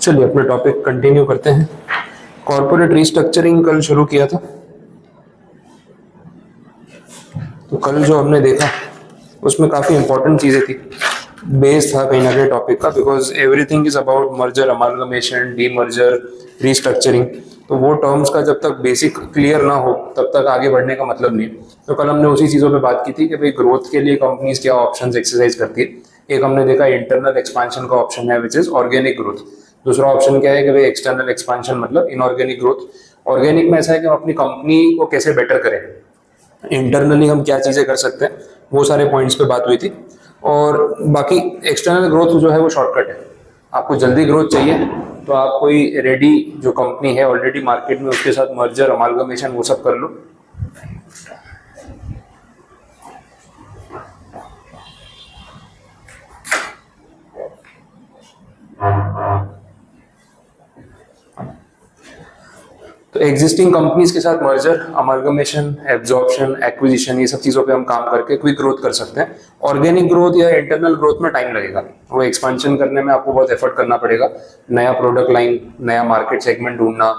चलिए अपने topic continue करते हैं। कॉर्पोरेट रीस्ट्रक्चरिंग कल शुरू किया था, तो कल जो हमने देखा उसमें काफ़ी इंपॉर्टेंट चीज़ें थी, बेस था कहीं ना कहीं टॉपिक का, because everything is about merger, amalgamation, D merger, restructuring. तो वो टर्म्स का जब तक बेसिक क्लियर ना हो तब तक आगे बढ़ने का मतलब नहीं। तो कल हमने उसी चीज़ों पे बात की थी कि भाई ग्रोथ के लिए कंपनीज क्या ऑप्शंस एक्सरसाइज करती है। एक हमने देखा इंटरनल एक्सपांशन का ऑप्शन है विच इज ऑर्गेनिक ग्रोथ। दूसरा ऑप्शन क्या है कि भाई एक्सटर्नल एक्सपांशन मतलब इनऑर्गेनिक ग्रोथ। ऑर्गेनिक में ऐसा है कि हम अपनी कंपनी को कैसे बेटर करें, इंटरनली हम क्या चीज़ें कर सकते हैं, वो सारे पॉइंट्स पे बात हुई थी। और बाकी एक्सटर्नल ग्रोथ जो है वो शॉर्टकट है। आपको जल्दी ग्रोथ चाहिए तो आप कोई रेडी जो कंपनी है ऑलरेडी मार्केट में उसके साथ मर्जर, अमालगमेशन वो सब कर लो। तो एग्जिस्टिंग कंपनीज के साथ मर्जर, अमालगमेशन, एब्जॉर्प्शन, एक्विजिशन, ये सब चीज़ों पे हम काम करके क्विक ग्रोथ कर सकते हैं। ऑर्गेनिक ग्रोथ या इंटरनल ग्रोथ में टाइम लगेगा, वो एक्सपेंशन करने में आपको बहुत एफर्ट करना पड़ेगा। नया प्रोडक्ट लाइन, नया मार्केट सेगमेंट ढूंढना,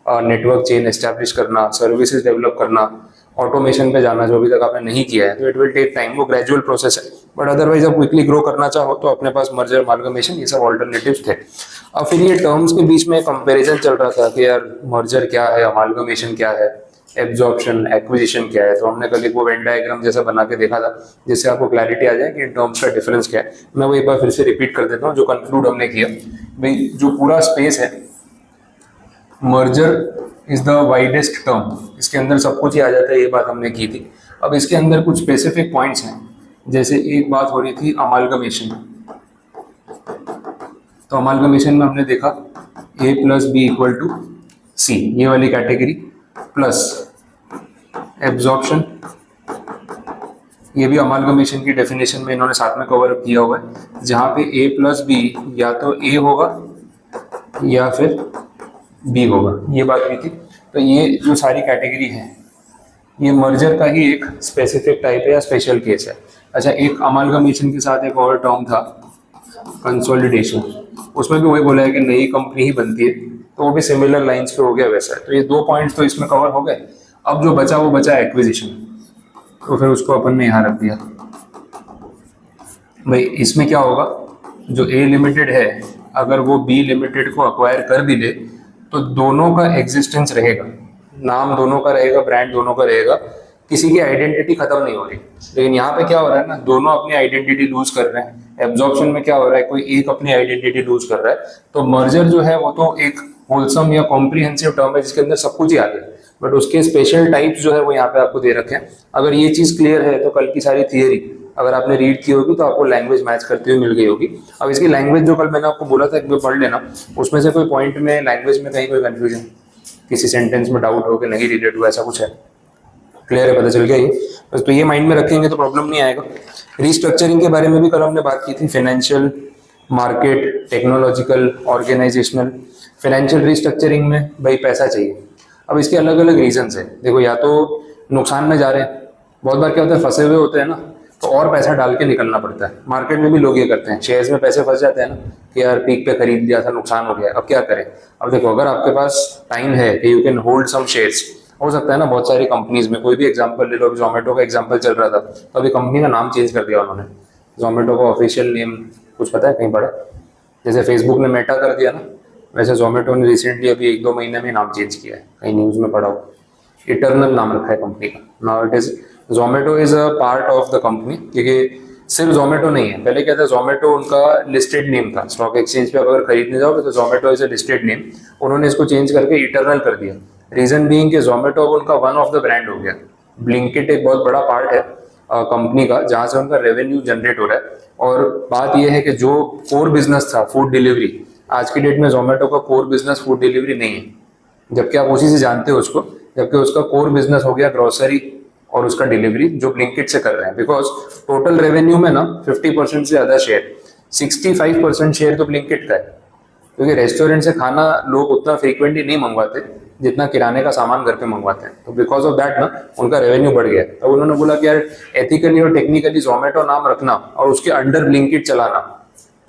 नेटवर्क चेन एस्टैब्लिश करना, सर्विसेज डेवलप करना, ऑटोमेशन पे जाना जो अभी तक आपने नहीं किया है, तो इट विल टेक टाइम। वो ग्रेजुअल प्रोसेस है, बट अदरवाइज आप क्विकली ग्रो करना चाहो तो अपने पास मर्जर, अमालगमेशन, ये सब ऑल्टरनेटिव्स थे। अब फिर ये टर्म्स के बीच में कंपैरिजन चल रहा था कि यार मर्जर क्या है, अमालगमेशन क्या है, एब्जॉर्प्शन, एक्विजिशन क्या है। तो हमने कल एक वो वेन डायग्राम जैसा बना के देखा था जिससे आपको क्लैरिटी आ जाए कि इन टर्म्स का डिफरेंस क्या है। मैं वो एक बार फिर से रिपीट कर देता हूँ जो कंक्लूड हमने किया। भाई जो पूरा स्पेस है, merger is the widest term, इसके अंदर सब कुछ ही आ जाता है, ये बात हमने की थी। अब इसके अंदर कुछ स्पेसिफिक पॉइंट्स हैं, जैसे एक बात हो रही थी अमालगमेशन। तो अमालगमेशन में हमने देखा A plus B equal to C, ये वाली कैटेगरी, प्लस एब्जॉर्प्शन, ये भी अमालगमेशन की डेफिनेशन में इन्होंने साथ में कवर किया हुआ है, जहाँ पे A प्लस बी या तो A होगा या फिर B होगा, ये बात हुई थी। तो ये जो सारी कैटेगरी है ये मर्जर का ही एक स्पेसिफिक टाइप है या स्पेशल केस है। अच्छा, एक अमालगमेशन के साथ एक और टर्म था कंसोलिडेशन, उसमें भी वही बोला है कि नई कंपनी ही बनती है, तो वो भी सिमिलर लाइंस पे हो गया वैसा है। तो ये दो पॉइंट्स तो इसमें कवर हो गए। अब जो बचा वो बचा एक्विजिशन, तो फिर उसको अपन ने यहाँ रख दिया। भाई इसमें क्या होगा, जो A लिमिटेड है अगर वो B लिमिटेड को अक्वायर कर भी दे तो दोनों का एग्जिस्टेंस रहेगा, नाम दोनों का रहेगा, ब्रांड दोनों का रहेगा, किसी की आइडेंटिटी खत्म नहीं हो रही। लेकिन यहाँ पे क्या हो रहा है ना, दोनों अपनी आइडेंटिटी लूज कर रहे हैं। एब्जॉर्प्शन में क्या हो रहा है, कोई एक अपनी आइडेंटिटी लूज कर रहा है। तो मर्जर जो है वो तो एक होलसम या कॉम्प्रिहेंसिव टर्म है जिसके अंदर सब कुछ ही आ गया, बट उसके स्पेशल टाइप्स जो है वो यहाँ पे आपको दे रखे हैं। अगर ये चीज क्लियर है तो कल की सारी थियरी अगर आपने रीड की होगी तो आपको लैंग्वेज मैच करती हुई मिल गई होगी। अब इसकी लैंग्वेज जो कल मैंने आपको बोला था एक बार पढ़ लेना, उसमें से कोई पॉइंट में लैंग्वेज में कहीं कोई कंफ्यूजन, किसी सेंटेंस में डाउट हो कि नहीं रिलेट हुआ, ऐसा कुछ है, क्लियर है, पता चल गया ये बस। तो ये माइंड में रखेंगे तो प्रॉब्लम नहीं आएगा। रीस्ट्रक्चरिंग के बारे में भी कल हमने बात की थी, financial, market, technological, organisational. Financial restructuring में भाई पैसा चाहिए। अब इसके अलग अलग रीजंस है, देखो या तो नुकसान में जा रहे हैं, बहुत बार क्या होता है फंसे हुए होते हैं ना, तो और पैसा डाल के निकलना पड़ता है। मार्केट में भी लोग ये करते हैं, शेयर्स में पैसे फंस जाते हैं ना कि यार पीक पे खरीद लिया था, नुकसान हो गया, अब क्या करें। अब देखो अगर आपके पास टाइम है कि you can hold some shares, हो सकता है ना बहुत सारी कंपनीज में, कोई भी एग्जांपल ले लो, जोमेटो का एग्जांपल चल रहा था तो अभी कंपनी का नाम चेंज कर दिया उन्होंने। जोमेटो का ऑफिशियल नेम कुछ पता है कहीं पड़ा, जैसे फेसबुक ने मेटा कर दिया ना, वैसे जोमेटो ने रिसेंटली अभी 1-2 महीने में नाम चेंज किया है, कहीं न्यूज में पढ़ा हो, इटर्नल नाम रखा है कंपनी का। Now it is Zomato is a part of the company, क्योंकि सिर्फ जोमेटो नहीं है, पहले क्या था जोमेटो उनका लिस्टेड नेम था, स्टॉक एक्सचेंज पे अगर खरीदने जाओगे तो Zomato is a listed name, उन्होंने इसको चेंज करके इटर्नल कर दिया। रीजन बीइंग कि जोमेटो अब उनका वन ऑफ द ब्रांड हो गया। ब्लिंकिट एक बहुत बड़ा पार्ट है कंपनी का जहाँ से उनका रेवेन्यू जनरेट हो रहा है। और बात यह है कि जो कोर बिजनेस था फूड डिलीवरी, आज की डेट में जोमेटो का कोर बिजनेस फूड डिलीवरी नहीं है, जबकि आप उसी से जानते हो उसको, जबकि उसका कोर बिजनेस हो गया ग्रोसरी और उसका डिलीवरी जो ब्लिंकिट से कर रहे हैं। बिकॉज टोटल रेवेन्यू में ना 50% से ज़्यादा शेयर, 65% शेयर तो ब्लिंकिट का है, क्योंकि रेस्टोरेंट से खाना लोग उतना फ्रीक्वेंटली नहीं मंगवाते जितना किराने का सामान घर पे मंगवाते हैं। तो बिकॉज ऑफ दैट ना उनका रेवेन्यू बढ़ गया। तो उन्होंने बोला कि यार एथिकली और टेक्निकली जोमेटो नाम रखना और उसके अंडर ब्लिंकिट चलाना,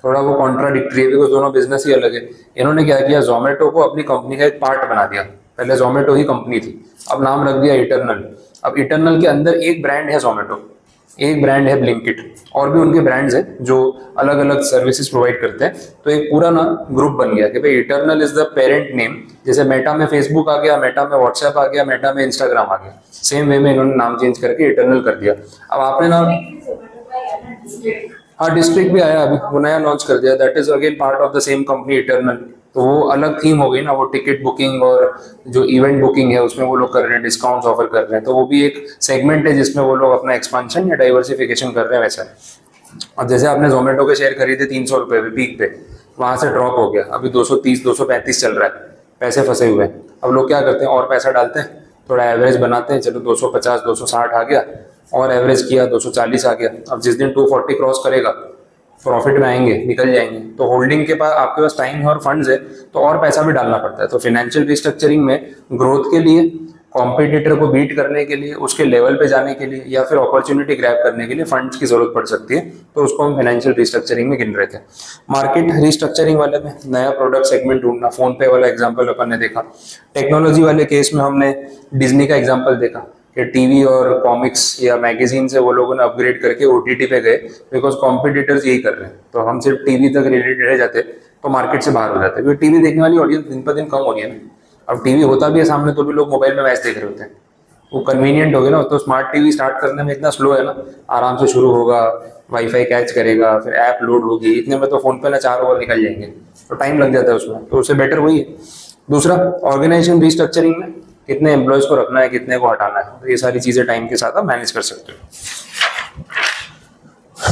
थोड़ा वो कॉन्ट्राडिक्टरी है बिकॉज दोनों बिजनेस ही अलग है। इन्होंने क्या किया, जोमेटो को अपनी कंपनी का एक पार्ट बना दिया। पहले जोमेटो ही कंपनी थी, अब नाम रख दिया इटरनल। अब इटरनल के अंदर एक ब्रांड है जोमेटो, एक ब्रांड है ब्लिंकिट, और भी उनके ब्रांड्स हैं जो अलग अलग सर्विसेज प्रोवाइड करते हैं। तो एक पूरा ना ग्रुप बन गया कि भाई eternal is the parent name. जैसे मेटा में फेसबुक आ गया, मेटा में व्हाट्सएप आ गया, मेटा में इंस्टाग्राम आ गया, सेम वे में इन्होंने नाम चेंज करके इटरनल कर दिया। अब आपने ना, हाँ डिस्ट्रिक्ट भी आया अभी, वो नया लॉन्च कर दिया, that is again part of the same company eternal. तो वो अलग थीम हो गई ना, वो टिकट बुकिंग और जो इवेंट बुकिंग है उसमें वो लोग कर रहे हैं, डिस्काउंट्स ऑफर कर रहे हैं। तो वो भी एक सेगमेंट है जिसमें वो लोग अपना एक्सपांशन या डाइवर्सिफिकेशन कर रहे हैं वैसा। अब जैसे आपने जोमेटो के शेयर खरीदे 300 रुपये पे पीक पे, वहां से ड्रॉप हो गया, अभी 230 235 चल रहा है, पैसे फंसे हुए हैं। अब लोग क्या करते हैं, और पैसा डालते हैं, थोड़ा एवरेज बनाते हैं, चलो 250 260 आ गया, और एवरेज किया 240 आ गया। अब जिस दिन 240 क्रॉस करेगा प्रॉफिट में आएंगे, निकल जाएंगे। तो होल्डिंग के पास आपके पास टाइम है और फंड्स है, तो और पैसा भी डालना पड़ता है। तो फाइनेंशियल रिस्ट्रक्चरिंग में ग्रोथ के लिए, कॉम्पिटिटर को बीट करने के लिए, उसके लेवल पे जाने के लिए, या फिर अपॉर्चुनिटी ग्रैब करने के लिए फंड्स की जरूरत पड़ सकती है। तो उसको हम फाइनेंशियल रिस्ट्रक्चरिंग में गिन रहे थे। मार्केट रिस्ट्रक्चरिंग वाले में नया प्रोडक्ट सेगमेंट ढूंढना, फोन पे वाला एग्जाम्पल अपन ने देखा। टेक्नोलॉजी वाले केस में हमने डिज्नी का एग्जाम्पल देखा कि टीवी और कॉमिक्स या मैगजीन से वो लोगों ने अपग्रेड करके ओटीटी पे गए, बिकॉज कॉम्पिटिटर्स यही कर रहे हैं। तो हम सिर्फ टीवी तक रिलेटेड रह जाते तो मार्केट से बाहर हो जाते, क्योंकि टीवी देखने वाली ऑडियंस दिन पर दिन कम हो रही है ना। अब टीवी होता भी है सामने तो भी लोग मोबाइल में मैच देख रहे होते हैं, वो कन्वीनियंट हो गया ना। तो स्मार्ट टीवी स्टार्ट करने में इतना स्लो है ना, आराम से शुरू होगा, वाईफाई कैच करेगा, फिर ऐप लोड होगी, इतने में तो फोन पे ना 4 ओवर निकल जाएंगे, तो टाइम लग जाता है उसमें। तो उससे बेटर वही है। दूसरा, ऑर्गेनाइजेशन रिस्ट्रक्चरिंग में कितने एम्प्लॉयज को रखना है, कितने को हटाना है, तो ये सारी चीजें टाइम के साथ आप मैनेज कर सकते हो।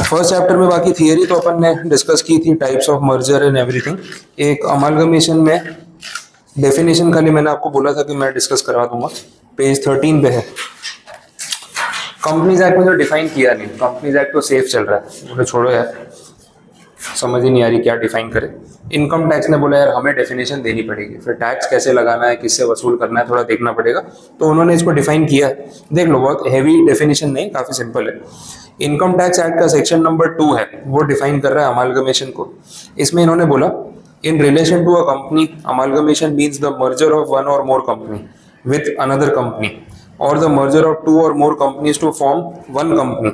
फर्स्ट चैप्टर में बाकी थियरी तो अपन ने डिस्कस की थी, types of merger and everything. एक अमालगमेशन में डेफिनेशन खाली मैंने आपको बोला था कि मैं डिस्कस करवा दूंगा, पेज 13 पे है। कंपनीज एक्ट में जो डिफाइन किया नहीं, कंपनीज एक्ट तो सेफ चल रहा है, बोले छोड़ो यार, समझ ही नहीं आ रही क्या डिफाइन करे। इनकम टैक्स ने बोला यार हमें डेफिनेशन देनी पड़ेगी, फिर टैक्स कैसे लगाना है, किससे वसूल करना है, थोड़ा देखना पड़ेगा। तो उन्होंने इसको डिफाइन किया है, देख लो, बहुत हैवी डेफिनेशन नहीं, काफी सिंपल है। इनकम टैक्स एक्ट का सेक्शन नंबर 2 है, वो डिफाइन कर रहा है अमालगमेशन को। इसमें इन्होंने बोला, in relation to a company, amalgamation means the merger of one or more company with another company, or the merger of 2 or more companies to form one company,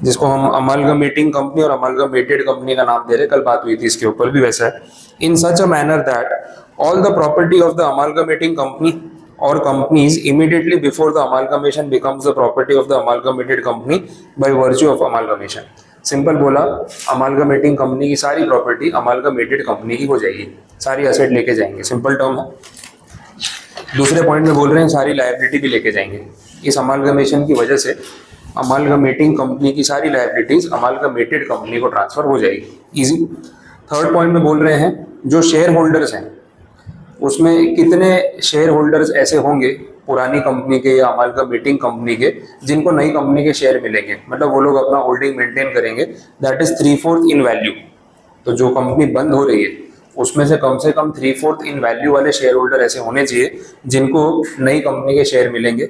जिसको हम अमालगमेटिंग कंपनी और अमालगमेटेड कंपनी का नाम दे रहे। कल बात हुई थी इसके ऊपर भी वैसा है। In such a manner that all the property of the amalgamating company or companies immediately before the amalgamation becomes the property of the amalgamated company by virtue of amalgamation. Simple बोला, अमालगमेटिंग कंपनी की सारी property अमालगमेटेड company की हो जाएगी, सारी asset लेके जाएंगे, simple term है। दूसरे पॉइंट में बोल रहे हैं सारी लायबिलिटी भी लेके जाएंगे। इस अमालगमेशन की वजह से अमालगमेटिंग कंपनी की सारी लायबिलिटीज अमालगमेटेड कंपनी को ट्रांसफर हो जाएगी, इजी। थर्ड पॉइंट में बोल रहे हैं जो शेयर होल्डर्स हैं उसमें कितने शेयर होल्डर्स ऐसे होंगे पुरानी कंपनी के या अमालगमेटिंग कंपनी के जिनको नई कंपनी के शेयर मिलेंगे, मतलब वो लोग अपना होल्डिंग मेंटेन करेंगे, दैट इज 3/4 इन वैल्यू। तो जो कंपनी बंद हो रही है उसमें से कम 3/4 इन वैल्यू वाले शेयर होल्डर ऐसे होने चाहिए जिनको नई कंपनी के शेयर मिलेंगे।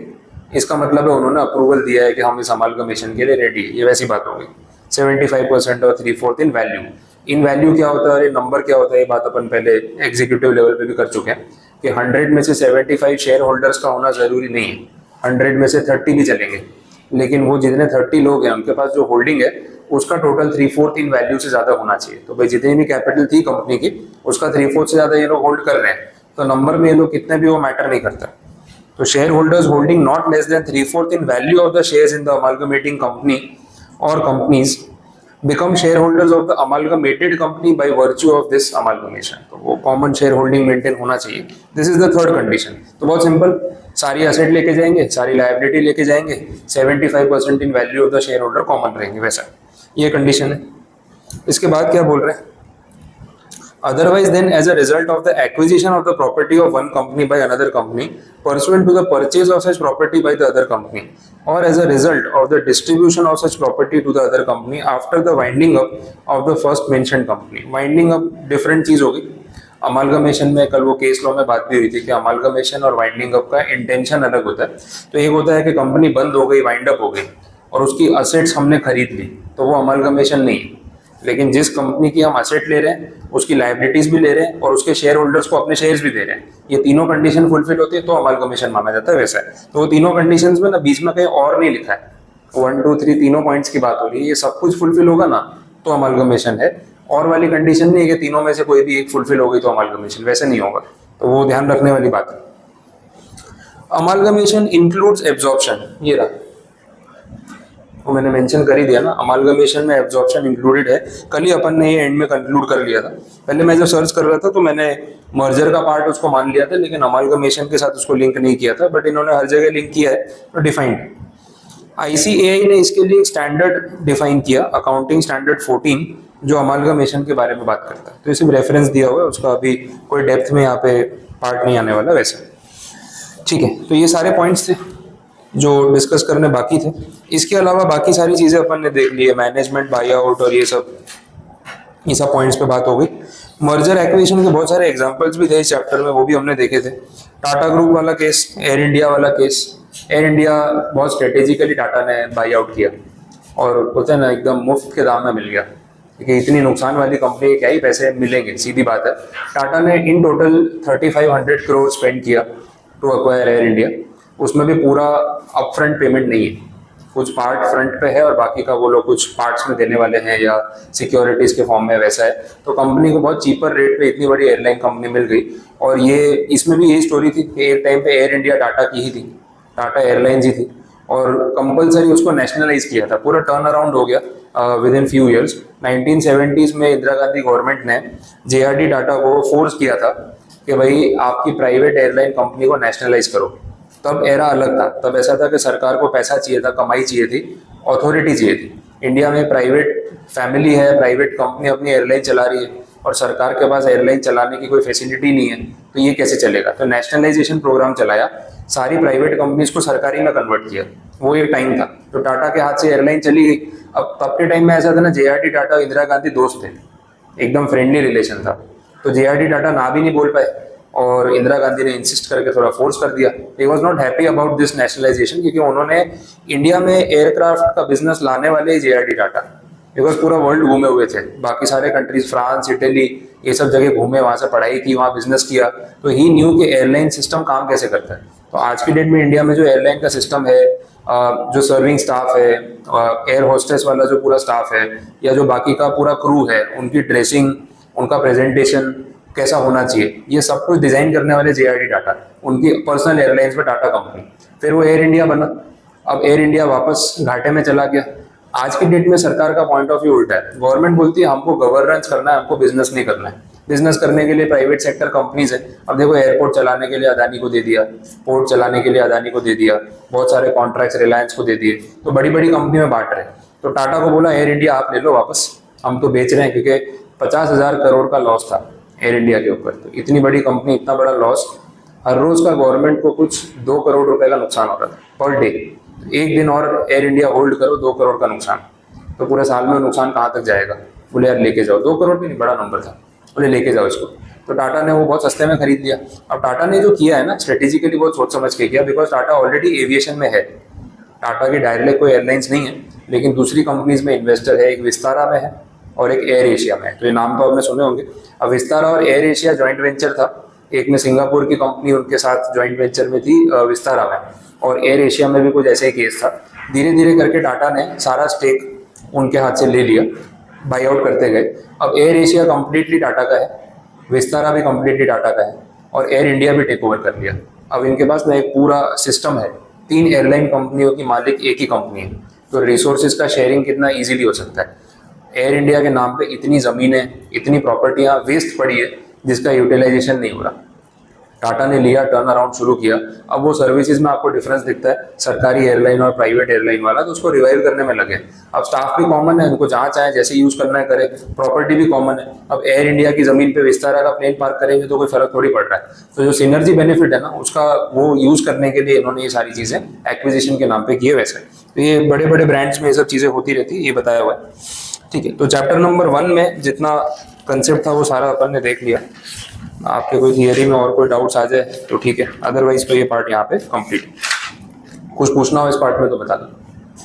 इसका मतलब है उन्होंने अप्रूवल दिया है कि हम इस अमालगमेशन के लिए रेडी है, ये वैसी बात होगी। 75% और 3/4 इन वैल्यू। इन वैल्यू क्या होता है, नंबर क्या होता है, ये बात अपन पहले एग्जीक्यूटिव लेवल पे भी कर चुके हैं कि 100 में से 75 शेयर होल्डर्स का होना जरूरी नहीं है, 100 में से 30 भी चलेंगे, लेकिन वो जितने 30 लोग हैं उनके पास जो होल्डिंग है उसका टोटल 3/4 इन वैल्यू से ज्यादा होना चाहिए। तो भाई जितनी भी कैपिटल थी कंपनी की उसका 3/4 से ज्यादा ये लोग होल्ड कर रहे हैं, तो नंबर में ये लोग कितने भी वो मैटर नहीं करता। तो share holders holding not less than 3/4 in value of the shares in the amalgamating company or companies become shareholders of the amalgamated company by virtue of this amalgamation। तो वो कॉमन शेयर होल्डिंग मेंटेन होना चाहिए। This is the third condition. तो बहुत simple, सारी asset लेके जाएंगे, सारी लायबिलिटी लेके जाएंगे, 75% in value of the share holder common रहेंगे, वैसा ये कंडीशन है। इसके बाद क्या बोल रहे हैं, otherwise then as a result of the acquisition of the property of one company by another company pursuant to the purchase of such property by the other company or as a result of the distribution of such property to the other company after the winding up of the first mentioned company। winding up different चीज होगी। Amalgamation में कल वो case law में बात भी हुई थी कि अमालगमेशन और वाइंडिंग अप का इंटेंशन अलग होता है। तो एक होता है कि कंपनी बंद हो गई, वाइंड अप हो गई और उसकी असेट्स हमने खरीद ली, तो वो अमालगमेशन नहीं है। लेकिन जिस कंपनी की हम असेट ले रहे हैं उसकी लाइबिलिटीज भी ले रहे हैं और उसके शेयर होल्डर्स को अपने शेयर्स भी दे रहे हैं, ये तीनों कंडीशन फुलफिल होती है तो अमालगमेशन माना जाता है। वैसा है तो वो तीनों कंडीशंस में ना बीच में कहीं और नहीं लिखा है, 1 2 3 तीनों पॉइंट्स की बात हो रही है, ये सब कुछ फुलफिल होगा ना तो अमालगमेशन है। और वाली कंडीशन नहीं है कि तीनों में से कोई भी एक फुलफिल हो गई तो अमालगमेशन, वैसे नहीं होगा, तो वो ध्यान रखने वाली बात है। अमालगमेशन इंक्लूड्स एब्जॉर्प्शन, ये रहा, वो मैंने मेंशन कर ही दिया ना, अमालगमेशन में एब्जॉर्प्शन इंक्लूडेड है। कल ही अपन ने ये एंड में कंक्लूड कर लिया था। पहले मैं जब सर्च कर रहा था तो मैंने मर्जर का पार्ट उसको मान लिया था, लेकिन अमालगमेशन के साथ उसको लिंक नहीं किया था, बट इन्होंने हर जगह लिंक किया है तो डिफाइंड। ICAI ने इसके लिए एक स्टैंडर्ड डिफाइन किया, अकाउंटिंग स्टैंडर्ड 14, जो अमालगमेशन के बारे में बात करता है। तो इसे रेफरेंस दिया हुआ है, उसका अभी कोई डेप्थ में यहाँ पे पार्ट नहीं आने वाला वैसे। ठीक है, तो ये सारे पॉइंट्स थे जो डिस्कस करने बाकी थे। इसके अलावा बाकी सारी चीज़ें अपन ने देख ली है, मैनेजमेंट, बाई आउट और ये सब पॉइंट्स पे बात हो गई। मर्जर एक्विजिशन के बहुत सारे एग्जांपल्स भी थे इस चैप्टर में, वो भी हमने देखे थे। टाटा ग्रुप वाला केस, एयर इंडिया वाला केस, एयर इंडिया बहुत स्ट्रेटेजिकली टाटा ने बाई आउट किया और बोलते हैं ना एकदम मुफ्त के दाम में मिल गया, क्योंकि इतनी नुकसान वाली कंपनी क्या ही पैसे मिलेंगे, सीधी बात है। टाटा ने इन टोटल 3500 करोड़ स्पेंड किया टू अक्वायर एयर इंडिया, उसमें भी पूरा अपफ्रंट पेमेंट नहीं है, कुछ पार्ट फ्रंट पे है और बाकी का वो लोग कुछ पार्ट्स में देने वाले हैं या सिक्योरिटीज के फॉर्म में, वैसा है। तो कंपनी को बहुत चीपर रेट पे इतनी बड़ी एयरलाइन कंपनी मिल गई। और ये इसमें भी यही स्टोरी थी कि एक टाइम पे एयर इंडिया टाटा की ही थी, टाटा एयरलाइंस ही थी, और कंपलसरी उसको नेशनलाइज किया था, पूरा टर्न अराउंड हो गया with in few years. 1970s में इंदिरा गांधी गवर्नमेंट ने JRD टाटा को फोर्स किया था कि भाई आपकी प्राइवेट एयरलाइन कंपनी को नेशनलाइज करो। तब एरा अलग था, तब ऐसा था कि सरकार को पैसा चाहिए था, कमाई चाहिए थी, अथॉरिटी चाहिए थी। इंडिया में प्राइवेट फैमिली है, प्राइवेट कंपनी अपनी एयरलाइन चला रही है और सरकार के पास एयरलाइन चलाने की कोई फैसिलिटी नहीं है, तो ये कैसे चलेगा। तो नेशनलाइजेशन प्रोग्राम चलाया, सारी प्राइवेट कंपनीज को सरकारी में कन्वर्ट किया, वो एक टाइम था। तो टाटा के हाथ से एयरलाइन चली गई। अब तब के टाइम में ऐसा था ना, JRD टाटा और इंदिरा गांधी दोस्त थे, एकदम फ्रेंडली रिलेशन था, तो JRD टाटा ना भी नहीं बोल पाए और इंदिरा गांधी ने इंसिस्ट करके थोड़ा फोर्स कर दिया। He was not happy about this nationalisation, क्योंकि उन्होंने इंडिया में एयरक्राफ्ट का बिजनेस लाने वाले ही JRD टाटा, बिकॉज पूरा वर्ल्ड घूमे हुए थे, बाकी सारे कंट्रीज, फ्रांस, इटली, ये सब जगह घूमे, वहाँ से पढ़ाई की, वहाँ बिजनेस किया, तो ही न्यू कि एयरलाइन सिस्टम काम कैसे करता है। तो आज की डेट में इंडिया में जो एयरलाइन का सिस्टम है, जो सर्विंग स्टाफ है, एयर होस्टेस वाला जो पूरा स्टाफ है, या जो बाकी का पूरा क्रू है, उनकी ड्रेसिंग, उनका प्रेजेंटेशन कैसा होना चाहिए, ये सब कुछ डिजाइन करने वाले JRD टाटा, उनकी पर्सनल एयरलाइंस में टाटा कंपनी। फिर वो एयर इंडिया बना। अब एयर इंडिया वापस घाटे में चला गया। आज की डेट में सरकार का पॉइंट ऑफ व्यू उल्टा है, गवर्नमेंट बोलती है हमको गवर्नेंस करना है, हमको बिजनेस नहीं करना है। बिजनेस करने के लिए प्राइवेट सेक्टर कंपनीज है। अब देखो, एयरपोर्ट चलाने के लिए अदानी को दे दिया, पोर्ट चलाने के लिए अदानी को दे दिया, बहुत सारे कॉन्ट्रैक्ट्स रिलायंस को दे दिए, तो बड़ी बड़ी कंपनी में बांट रहे। तो टाटा को बोला एयर इंडिया आप ले लो वापस, हम तो बेच रहे हैं, क्योंकि 50,000 करोड़ का लॉस था एयर इंडिया के ऊपर। तो इतनी बड़ी कंपनी, इतना बड़ा लॉस, हर रोज का गवर्नमेंट को कुछ 2 करोड़ रुपए का नुकसान हो रहा था पर डे। एक दिन और एयर इंडिया होल्ड करो, 2 करोड़ का नुकसान, तो पूरे साल में नुकसान कहाँ तक जाएगा। बोले यार लेके जाओ, 2 करोड़ भी नहीं, बड़ा नंबर था, बोले लेके जाओ इसको। तो टाटा ने वो बहुत सस्ते में खरीद लिया। अब टाटा ने जो किया है ना, स्ट्रेटेजिकली बहुत सोच समझ के किया, बिकॉज टाटा ऑलरेडी एविएशन में है। टाटा की डायरेक्ट कोई एयरलाइंस नहीं है, लेकिन दूसरी कंपनीज में इन्वेस्टर है, एक विस्तारा में है और एक एयर एशिया में है। तो ये नाम तो आपने सुने होंगे। अब विस्तारा और एयर एशिया जॉइंट वेंचर था, एक में सिंगापुर की कंपनी उनके साथ जॉइंट वेंचर में थी विस्तारा में, और एयर एशिया में भी कुछ ऐसे ही केस था। धीरे धीरे करके टाटा ने सारा स्टेक उनके हाथ से ले लिया, बाई आउट करते गए। अब एयर एशिया कंप्लीटली टाटा का है, विस्तारा भी कंप्लीटली टाटा का है, और एयर इंडिया भी टेक ओवर कर लिया। अब इनके पास ना एक पूरा सिस्टम है, 3 एयरलाइन कंपनियों की मालिक एक ही कंपनी है, तो रिसोर्सेज का शेयरिंग कितना ईजिली हो सकता है। एयर इंडिया के नाम पे इतनी ज़मीनें, इतनी प्रॉपर्टियां वेस्ट पड़ी है जिसका यूटिलाइजेशन नहीं हो रहा। टाटा ने लिया, टर्न अराउंड शुरू किया। अब वो सर्विसेज में आपको डिफरेंस दिखता है, सरकारी एयरलाइन और प्राइवेट एयरलाइन वाला, तो उसको रिवाइव करने में लगे। अब स्टाफ भी कॉमन है, उनको जहाँ चाहे जैसे यूज़ करना है करे, प्रॉपर्टी भी कॉमन है। अब एयर इंडिया की ज़मीन पे विस्तारा का प्लेन पार्क करेंगे तो कोई फर्क थोड़ी पड़ रहा है। तो जो सिनर्जी बेनिफिट है ना, उसका वो यूज़ करने के लिए इन्होंने ये सारी चीज़ें एक्विजिशन के नाम पे किए। वैसे तो ये बड़े बड़े ब्रांड्स में ये सब चीज़ें होती रहती है, ये बताया हुआ है। ठीक है, तो चैप्टर नंबर 1 में जितना कंसेप्ट था वो सारा अपन ने देख लिया। आपके कोई थियरी में और कोई डाउट्स आ जाए तो ठीक है, अदरवाइज तो ये पार्ट यहाँ पे कंप्लीट। कुछ पूछना हो इस पार्ट में तो बता दो।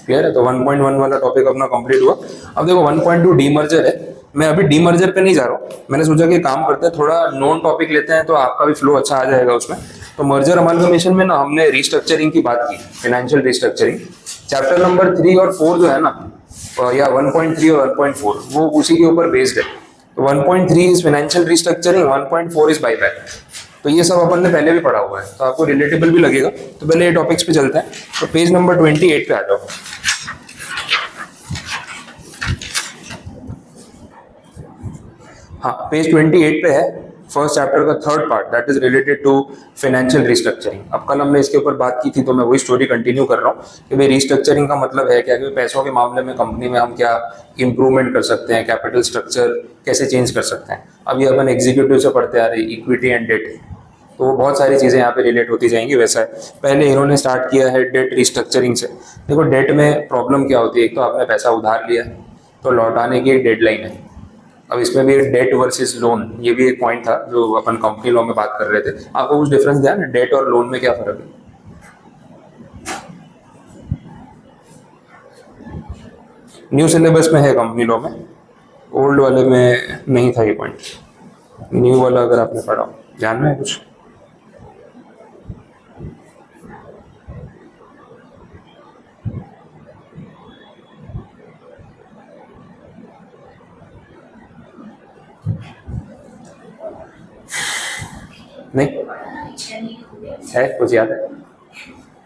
क्लियर है? तो 1.1 वाला टॉपिक अपना कंप्लीट हुआ। अब देखो 1.2 डीमर्जर है। मैं अभी डीमर्जर पे नहीं जा रहा हूँ, मैंने सोचा कि काम करते हैं, थोड़ा नॉन टॉपिक लेते हैं तो आपका भी फ्लो अच्छा आ जाएगा उसमें। तो मर्जर अमालगमेशन में ना हमने रिस्ट्रक्चरिंग की बात की, फाइनेंशियल रिस्ट्रक्चरिंग। चैप्टर नंबर 3 और 4 जो है ना, या 1.3 और 1.4 वो उसी के ऊपर बेस्ड है। तो 1.3 is financial restructuring, 1.4 is buyback. तो ये सब अपन ने पहले भी पढ़ा हुआ है, तो आपको रिलेटेबल भी लगेगा। तो पहले ये टॉपिक्स पे चलते हैं। तो पेज नंबर 28 पे आ जाओ। हाँ, पेज 28 पे है फर्स्ट चैप्टर का third part, that is related to financial restructuring. अब कल हमने इसके ऊपर बात की थी, तो मैं वही स्टोरी कंटिन्यू कर रहा हूँ कि भाई रिस्ट्रक्चरिंग का मतलब है क्या, कि पैसों के मामले में कंपनी में हम क्या इंप्रूवमेंट कर सकते हैं, कैपिटल स्ट्रक्चर कैसे चेंज कर सकते हैं। अभी अपन एग्जीक्यूटिव से पढ़ते आ रहे इक्विटी एंड डेट, तो वो बहुत सारी चीज़ें यहाँ पे रिलेट होती जाएंगी। वैसा है, पहले इन्होंने स्टार्ट किया है डेट रिस्ट्रक्चरिंग से। देखो डेट में प्रॉब्लम क्या होती है, एक तो आपने पैसा उधार लिया है तो लौटाने की एक डेडलाइन है। अब इसमें भी डेट वर्सेस लोन, ये भी एक पॉइंट था जो अपन कंपनी लॉ में बात कर रहे थे। आपको कुछ डिफरेंस दिया ना, डेट और लोन में क्या फर्क है? न्यू सिलेबस में है कंपनी लॉ में, ओल्ड वाले में नहीं था ये पॉइंट। न्यू वाला अगर आपने पढ़ा हो, ध्यान में है कुछ? नहीं है? कुछ याद है?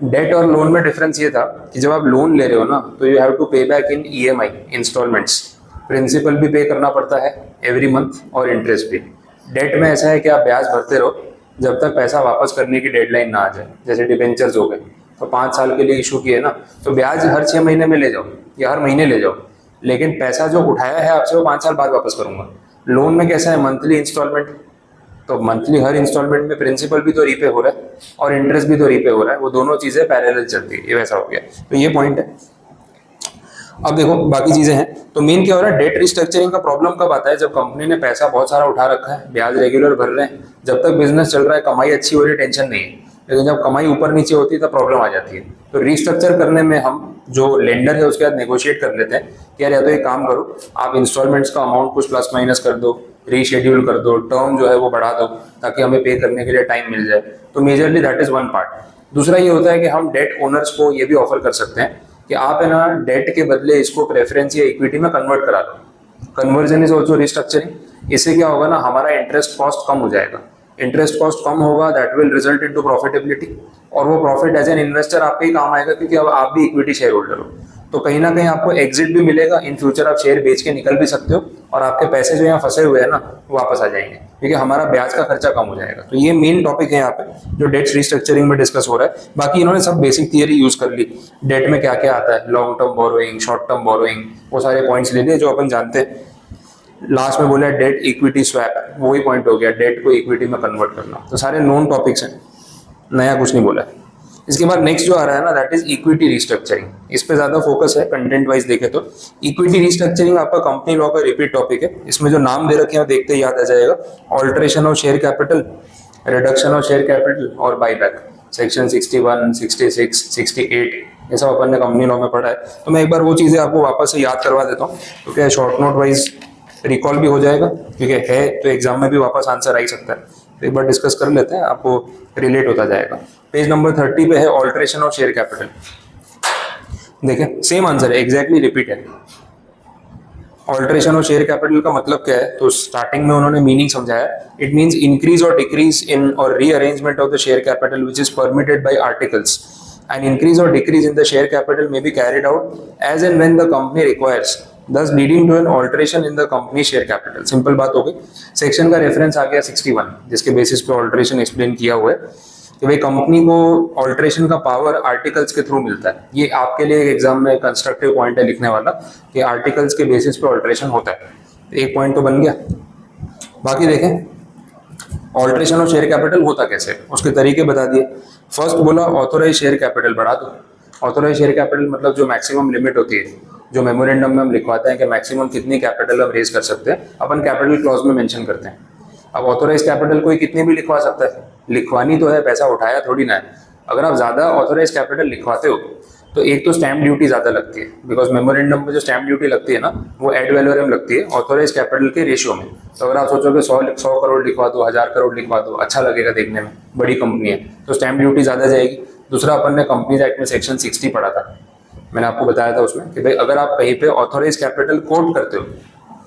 डेट और लोन में डिफरेंस ये था कि जब आप लोन ले रहे हो ना, तो you have to pay back in EMI, instalments. Principal भी पे करना पड़ता है एवरी मंथ और इंटरेस्ट भी। डेट में ऐसा है कि आप ब्याज भरते रहो जब तक पैसा वापस करने की डेडलाइन ना आ जाए। जैसे डिबेंचर्स हो गए, तो 5 साल के लिए इशू किए ना, तो ब्याज हर 6 महीने में ले जाओ या हर महीने ले जाओ, लेकिन पैसा जो उठाया है आपसे वो 5 साल बाद वापस करूंगा। लोन में कैसा है, मंथली इंस्टॉलमेंट, तो मंथली हर इंस्टॉलमेंट में प्रिंसिपल भी तो रीपे हो रहा है और इंटरेस्ट भी तो रीपे हो रहा है, वो दोनों चीजें पैरेलल चलती है। ये वैसा हो गया, तो ये पॉइंट है। अब देखो बाकी चीजें हैं, तो मेन क्या हो रहा है, डेट रिस्ट्रक्चरिंग का प्रॉब्लम कब आता है, जब कंपनी ने पैसा बहुत सारा उठा रखा है, ब्याज रेगुलर भर रहे हैं, जब तक बिजनेस चल रहा है, कमाई अच्छी हो रही है, टेंशन नहीं है। लेकिन जब कमाई ऊपर नीचे होती है तो प्रॉब्लम आ जाती है। तो रिस्ट्रक्चर करने में हम जो लेंडर है उसके साथ नेगोशिएट कर लेते हैं कि यार या तो एक काम करो, आप इंस्टॉलमेंट्स का अमाउंट कुछ प्लस माइनस कर दो, रीशेड्यूल कर दो, टर्म जो है वो बढ़ा दो, ताकि हमें पे करने के लिए टाइम मिल जाए। तो majorly that is one part. दूसरा ये होता है कि हम डेट ओनर्स को ये भी ऑफर कर सकते हैं कि आप है ना डेट के बदले इसको प्रेफरेंस या इक्विटी में कन्वर्ट करा लो। Conversion is also restructuring. इससे क्या होगा ना, हमारा इंटरेस्ट कॉस्ट कम हो जाएगा। इंटरेस्ट कॉस्ट कम होगा, that will result into profitability, और वो प्रॉफिट एज एन इन्वेस्टर आपके ही काम आएगा, क्योंकि अब आप भी इक्विटी शेयर होल्डर हो। तो कहीं ना कहीं आपको एग्जिट भी मिलेगा, इन फ्यूचर आप शेयर बेच के निकल भी सकते हो, और आपके पैसे जो यहाँ फंसे हुए हैं ना वापस आ जाएंगे, क्योंकि हमारा ब्याज का खर्चा कम हो जाएगा। तो ये मेन टॉपिक है यहाँ पे जो डेट रिस्ट्रक्चरिंग में डिस्कस हो रहा है। बाकी इन्होंने सब बेसिक थियरी यूज कर ली, डेट में क्या क्या आता है, long term borrowing, short term borrowing, वो सारे पॉइंट्स ले लिए जो अपन जानते हैं। लास्ट में बोला डेट इक्विटी स्वैप, वही पॉइंट हो गया, डेट को इक्विटी में कन्वर्ट करना। तो सारे नोन टॉपिक्स हैं, नया कुछ नहीं बोला है। इसके बाद नेक्स्ट जो आ रहा है ना, दैट इज इक्विटी रिस्ट्रक्चरिंग। इस पे ज्यादा फोकस है कंटेंट वाइज देखे तो। इक्विटी रिस्ट्रक्चरिंग आपका कंपनी लॉ का रिपीट टॉपिक है। इसमें जो नाम दे रखे हैं देखते ही याद आ जाएगा, alteration of share capital, reduction of share capital और बाईबैक। सेक्शन 61, 66, 68 ये सब अपन ने कंपनी लॉ में पढ़ा है। तो मैं एक बार वो चीजें आपको वापस से याद करवा देता हूँ, तो क्या शॉर्ट नोट वाइज रिकॉल भी हो जाएगा, क्योंकि है तो एग्जाम में भी वापस आंसर आ ही सकता है। तो एक बार डिस्कस कर लेते हैं, आपको रिलेट होता जाएगा। पेज नंबर 30 पे है ऑल्टरेशन ऑफ शेयर कैपिटल। देखिए सेम आंसर है, एग्जैक्टली रिपीट है। ऑल्टरेशन ऑफ शेयर कैपिटल का मतलब क्या है, तो स्टार्टिंग में उन्होंने मीनिंग समझाया। इट मींस इंक्रीज और डिक्रीज इन और rearrangement of the share capital which is permitted by articles. An increase or decrease in the share capital may be carried out as and when the company requires, thus leading to an alteration in the company share capital. Simple बात हो गई। Section का reference आ गया 61, जिसके basis पे alteration explain किया हुआ है कि भाई कंपनी को ऑल्टरेशन का पावर आर्टिकल्स के थ्रू मिलता है। ये आपके लिए एग्जाम में कंस्ट्रक्टिव पॉइंट है लिखने वाला कि आर्टिकल्स के बेसिस पे ऑल्टरेशन होता है। एक पॉइंट तो बन गया। बाकी देखें ऑल्टरेशन ऑफ शेयर कैपिटल होता कैसे, उसके तरीके बता दिए। फर्स्ट बोला ऑथोराइज शेयर कैपिटल बढ़ा दो। ऑथोराइज शेयर कैपिटल मतलब जो मैक्सिमम लिमिट होती है, जो मेमोरेंडम में हम लिखवाते हैं कि मैक्सिमम कितनी कैपिटल हम रेज कर सकते हैं, अपन कैपिटल क्लॉज में मेंशन करते हैं। अब ऑथोराइज कैपिटल कोई कितनी भी लिखवा सकता है, लिखवानी तो है, पैसा उठाया थोड़ी ना है। अगर आप ज़्यादा ऑथोराइज कैपिटल लिखवाते हो तो एक तो स्टैम्प ड्यूटी ज़्यादा लगती है, बिकॉज मेमोरेंडम में जो स्टैम्प ड्यूटी लगती है ना वो एड वैलोरम लगती है ऑथोराइज कैपिटल के रेशियो में। तो अगर आप सोचोगे 100 करोड़ लिखवा दो, 1000 करोड़ लिखवा दो, अच्छा लगेगा देखने में, बड़ी कंपनी है तो स्टैम्प ड्यूटी ज़्यादा जाएगी। दूसरा, अपन ने कंपनीज एक्ट में सेक्शन 60 पढ़ा था, मैंने आपको बताया था उसमें कि भाई अगर आप कहीं पे ऑथोराइज कैपिटल कोट करते हो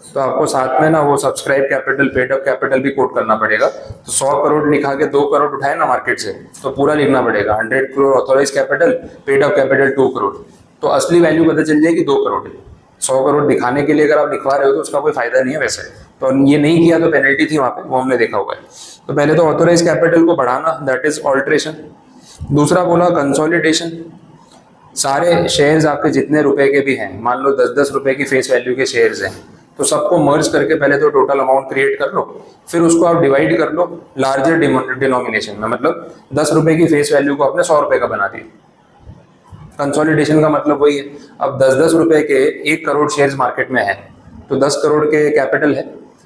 तो आपको साथ में ना वो subscribe capital, paid up capital भी कोट करना पड़ेगा। तो 100 करोड़ लिखा के 2 करोड़ उठाए ना मार्केट से तो पूरा लिखना पड़ेगा 100 crore authorise capital, paid up capital 2 crore, तो असली वैल्यू पता चल जाएगी 2 करोड़। 100 करोड़ दिखाने के लिए अगर आप लिखवा रहे हो तो उसका कोई फायदा नहीं है वैसे। तो ये नहीं किया तो पेनल्टी थी वहाँ पे, वो हमने देखा हुआ है। तो पहले तो ऑथोराइज कैपिटल को बढ़ाना, दैट इज ऑल्ट्रेशन। दूसरा बोला कंसोलिडेशन। सारे शेयर्स आपके जितने रुपए के भी हैं, मान लो 10-10 रुपए की फेस वैल्यू के शेयर्स हैं, तो सबको मर्ज करके पहले तो टोटल अमाउंट क्रिएट कर लो, फिर उसको आप डिवाइड कर लो लार्जर डिनोमिनेशन में, मतलब 10 रुपए की फेस वैल्यू को आपने 100 रुपए का बना दिया। कंसोलिडेशन का मतलब वही है। अब 10-10 रुपए के 1 करोड़ शेयर्स मार्केट में है तो 10 करोड़ के कैपिटल है,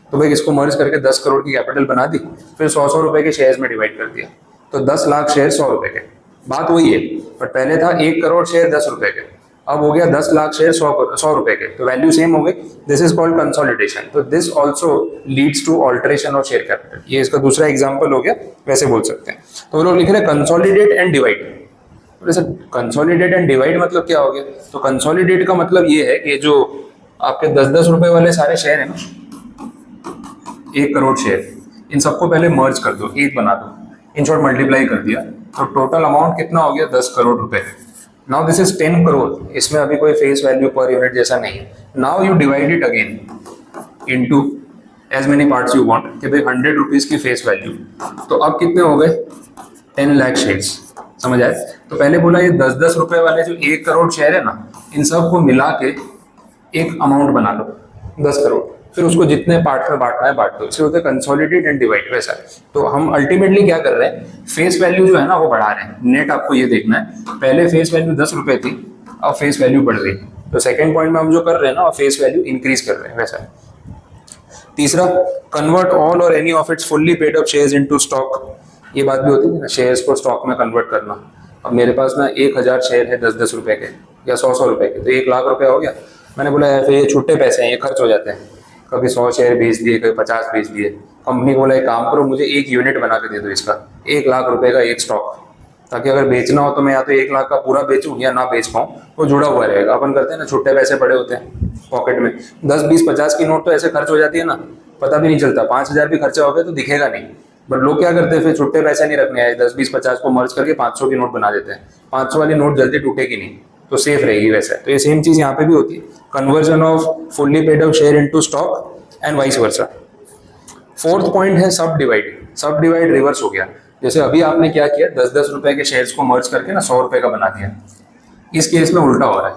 तो भाई इसको मर्ज करके 10 करोड़ की कैपिटल बना दी, फिर 100-100 रुपए के शेयर्स में डिवाइड कर दिया, तो 10 लाख शेयर 100 रुपए के। बात वही है, पर पहले था 1 करोड़ शेयर 10 रुपए के, अब हो गया 10 लाख शेयर 100 रुपए के, तो वैल्यू सेम हो गई। This is called consolidation. तो this also leads to alteration of share capital. ये इसका दूसरा एग्जाम्पल हो गया, वैसे बोल सकते हैं। तो वो लोग लिख रहे हैं consolidate and divide. Sir consolidate and divide मतलब क्या हो गया? तो कंसोलिडेट का मतलब ये है कि जो आपके 10-10 रुपए वाले सारे शेयर है ना, 1 करोड़ शेयर, इन सबको पहले मर्ज कर दो, एक बना दो, इन शॉर्ट मल्टीप्लाई कर दिया, तो टोटल अमाउंट कितना हो गया? 10 करोड़ रुपए। नाउ दिस इज 10 करोड़, इसमें अभी कोई फेस वैल्यू पर यूनिट जैसा नहीं है। Now you divide it again into as many parts you want, कि भाई 100 रुपीज की फेस वैल्यू, तो अब कितने हो गए? 10 लाख शेयर्स। समझ आए? तो पहले बोला ये 10-10 रुपए वाले जो 1 करोड़ शेयर है ना, इन सबको मिला के एक अमाउंट बना लो 10 करोड़, फिर उसको जितने पार्ट में बांटना है बांट दो। इसे होता है कंसोलिडेट एंड डिवाइड। वैसा तो हम अल्टीमेटली क्या कर रहे हैं, फेस वैल्यू जो है ना वो बढ़ा रहे हैं। नेट आपको ये देखना है, पहले फेस वैल्यू 10 रुपए थी, अब फेस वैल्यू बढ़ गई, तो सेकंड पॉइंट में हम जो कर रहे हैं ना, फेस वैल्यू इंक्रीज कर रहे हैं, वैसा है। तीसरा, कन्वर्ट ऑल और any of its fully paid up shares into stock. ये बात भी होती है ना, शेयर्स को स्टॉक में कन्वर्ट करना। अब मेरे पास ना 1000 शेयर है 10-10 रुपए के या 100-100 रुपए के, तो 1 लाख रुपए हो गया। मैंने बोला यार ये छुट्टे पैसे हैं, ये खर्च हो जाते हैं, कभी 100 शेयर बेच दिए, कभी 50 बेच दिए। कंपनी को बोला एक काम करो, मुझे 1 यूनिट बना के दे दो इसका, 1 लाख रुपए का एक स्टॉक, ताकि अगर बेचना हो तो मैं या तो 1 लाख का पूरा बेचूं या ना बेच पाऊँ, वो जुड़ा हुआ रहेगा। अपन करते हैं ना, छुट्टे पैसे पड़े होते हैं पॉकेट में, 10-20-50 की नोट तो ऐसे खर्च हो जाती है ना, पता भी नहीं चलता। 5000 भी खर्चा हो गया तो दिखेगा नहीं, बट लोग क्या करते हैं, फिर छुट्टे पैसे नहीं रखने आए, 10-20-50 को मर्ज करके 500 की नोट बना देते हैं। 500 वाली नोट जल्दी टूटेगी नहीं, तो सेफ रहेगी। वैसा तो ये सेम चीज यहाँ पे भी होती है, conversion off fully paid up share into stock and vice versa. Fourth point है सब डिवाइड। सब डिवाइड रिवर्स हो गया। जैसे अभी आपने क्या किया, 10-10 रुपए के शेयर्स को मर्ज करके ना 100 रुपए का बना दिया। इस केस में उल्टा हो रहा है,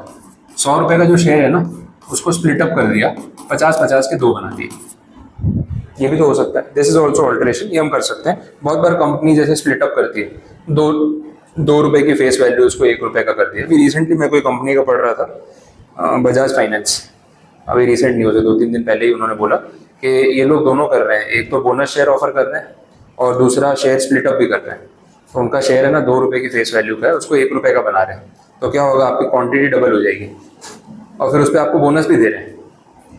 100 रुपए का जो शेयर है ना उसको स्प्लिट अप कर दिया, 50-50 के 2 बना दिए। ये भी तो हो सकता है, दिस इज ऑल्सो ऑल्टरेशन, ये हम कर सकते हैं। बहुत बार कंपनी जैसे स्प्लिट अप करती है, 2 रुपए की फेस वैल्यू उसको 1 रुपए का कर दिया। अभी रिसेंटली मैं कोई कंपनी का पढ़ रहा था, बजाज फाइनेंस, अभी रिसेंट न्यूज़ है, 2-3 दिन पहले ही उन्होंने बोला कि ये लोग दोनों कर रहे हैं, एक तो बोनस शेयर ऑफर कर रहे हैं और दूसरा शेयर स्प्लिट अप भी कर रहे हैं। तो उनका शेयर है ना 2 रुपए की फेस वैल्यू का है, उसको 1 रुपए का बना रहे हैं, तो क्या होगा, आपकी क्वांटिटी डबल हो जाएगी और फिर उस पर आपको बोनस भी दे रहे हैं,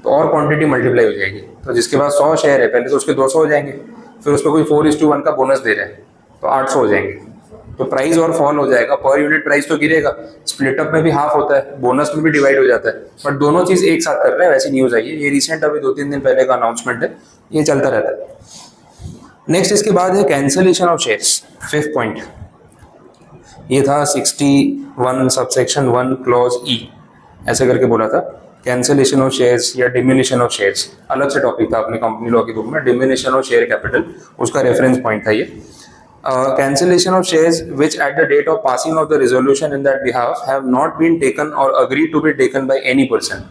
तो और क्वांटिटी मल्टीप्लाई हो जाएगी। तो जिसके पास 100 शेयर है पहले तो उसके 200 हो जाएंगे, फिर उस पर कोई 4:1 का बोनस दे रहे हैं तो 800 हो जाएंगे, तो प्राइस और फॉल हो जाएगा, पर यूनिट प्राइस तो गिरेगा। स्प्लिटअप में भी हाफ होता है, बोनस में भी डिवाइड हो जाता है, बट दोनों चीज़ एक साथ कर रहे हैं। वैसी न्यूज़ आई है, ये रिसेंट अभी 2-3 दिन पहले का अनाउंसमेंट है, ये चलता रहता है। नेक्स्ट इसके बाद है cancellation of shares, 5th point. ये था 61 सबसेक्शन 1 क्लॉज ई, ऐसे करके बोला था। कैंसलेशन ऑफ शेयर्स या डिमिनिशन ऑफ शेयर्स अलग से टॉपिक था अपनी कंपनी लॉ की बुक में, डिमिनिशन ऑफ शेयर कैपिटल उसका रेफरेंस पॉइंट था ये। Cancellation of shares which at the date of passing of the resolution in that behalf have not been taken or agreed to be taken by any person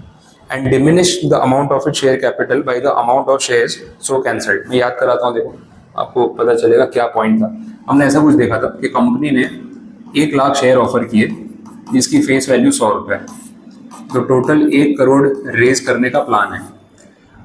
and diminish the amount of its share capital by the amount of shares so cancelled। मैं याद कराता हूँ, देखो आपको पता चलेगा क्या point था। हमने ऐसा कुछ देखा था कि कंपनी ने 1 लाख शेयर ऑफर किए जिसकी फेस वैल्यू 100 रुपये, तो टोटल 1 करोड़ रेज करने का प्लान है।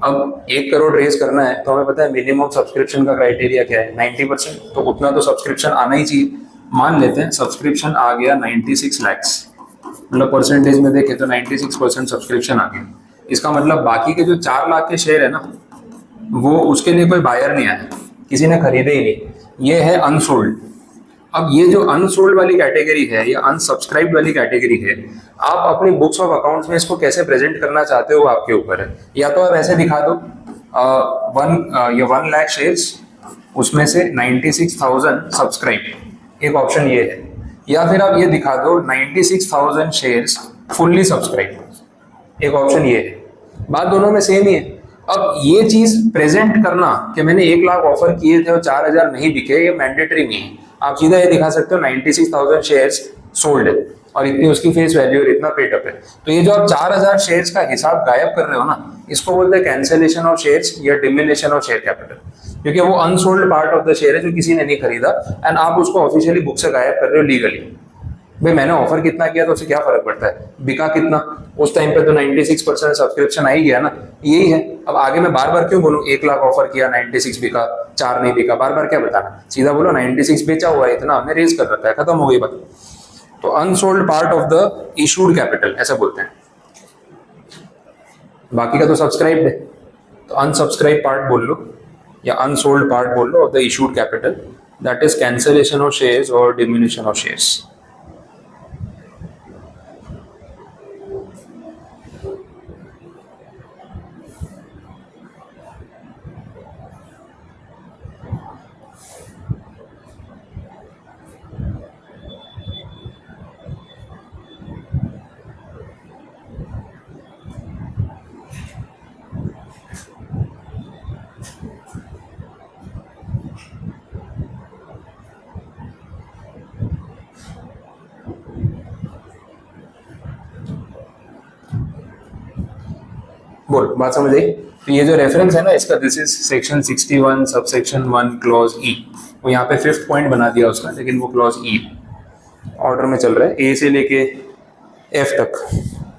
अब 1 करोड़ रेज करना है तो हमें पता है मिनिमम सब्सक्रिप्शन का क्राइटेरिया क्या है, 90%, तो उतना तो सब्सक्रिप्शन आना ही चाहिए। मान लेते हैं सब्सक्रिप्शन आ गया 96 लैक्स, मतलब परसेंटेज में देखें तो 96% सब्सक्रिप्शन आ गया। इसका मतलब बाकी के जो 4 लाख के शेयर है ना, वो उसके लिए कोई बायर नहीं आया, किसी ने खरीदे ही नहीं, ये है अनसोल्ड। अब ये जो अनसोल्ड वाली कैटेगरी है या अनसब्सक्राइब्ड वाली कैटेगरी है, आप अपनी बुक्स ऑफ अकाउंट्स में इसको कैसे प्रेजेंट करना चाहते हो आपके ऊपर है। या तो आप ऐसे दिखा दो ये 1 लाख शेयर्स, उसमें से 96,000 सब्सक्राइब, एक ऑप्शन ये है। या फिर आप ये दिखा दो 96,000 शेयर्स फुल्ली सब्सक्राइब, एक ऑप्शन ये है। बात दोनों में सेम ही है। अब ये चीज प्रेजेंट करना कि मैंने 1 लाख ऑफर किए थे और 4,000 नहीं बिके, ये मैंडेटरी नहीं है। आप सीधा ये दिखा सकते हो 96,000 शेयर्स सोल्ड है और इतनी उसकी फेस वैल्यू और इतना पेड अप है। तो ये जो आप 4,000 शेयर्स का हिसाब गायब कर रहे हो ना, इसको बोलते हैं कैंसिलेशन ऑफ शेयर्स या डिमिनिशन ऑफ शेयर कैपिटल, क्योंकि वो unsold part of the share है जो किसी ने नहीं खरीदा एंड आप उसको ऑफिशियली बुक से गायब कर रहे हो लीगली। भाई मैंने ऑफर कितना किया तो उससे क्या फर्क पड़ता है, बिका कितना, उस टाइम पे तो 96% सब्सक्रिप्शन आ ही गया ना, यही है। अब आगे मैं बार बार क्यों बोलूं 1 लाख ऑफर किया 96 बिका 4 नहीं बिका, बार बार क्या बताना, सीधा बोलो 96 बेचा हुआ है, इतना हमने रेज कर रखा है, खत्म हो गई बात। तो unsold part of the issued capital ऐसा बोलते हैं, बाकी का तो सब्सक्राइब्ड है, तो अनसब्सक्राइब पार्ट बोल लो या अनसोल्ड पार्ट बोल लो of the issued capital, that is cancellation of shares और डिमिनिशन ऑफ शेयर्स। बोल बात समझ आई। तो ये जो रेफरेंस है ना इसका, this is section 61 subsection 1 clause ई। वो यहाँ पे 5th पॉइंट बना दिया उसका, लेकिन वो क्लॉज ई ऑर्डर में चल रहा है, ए से लेके एफ तक,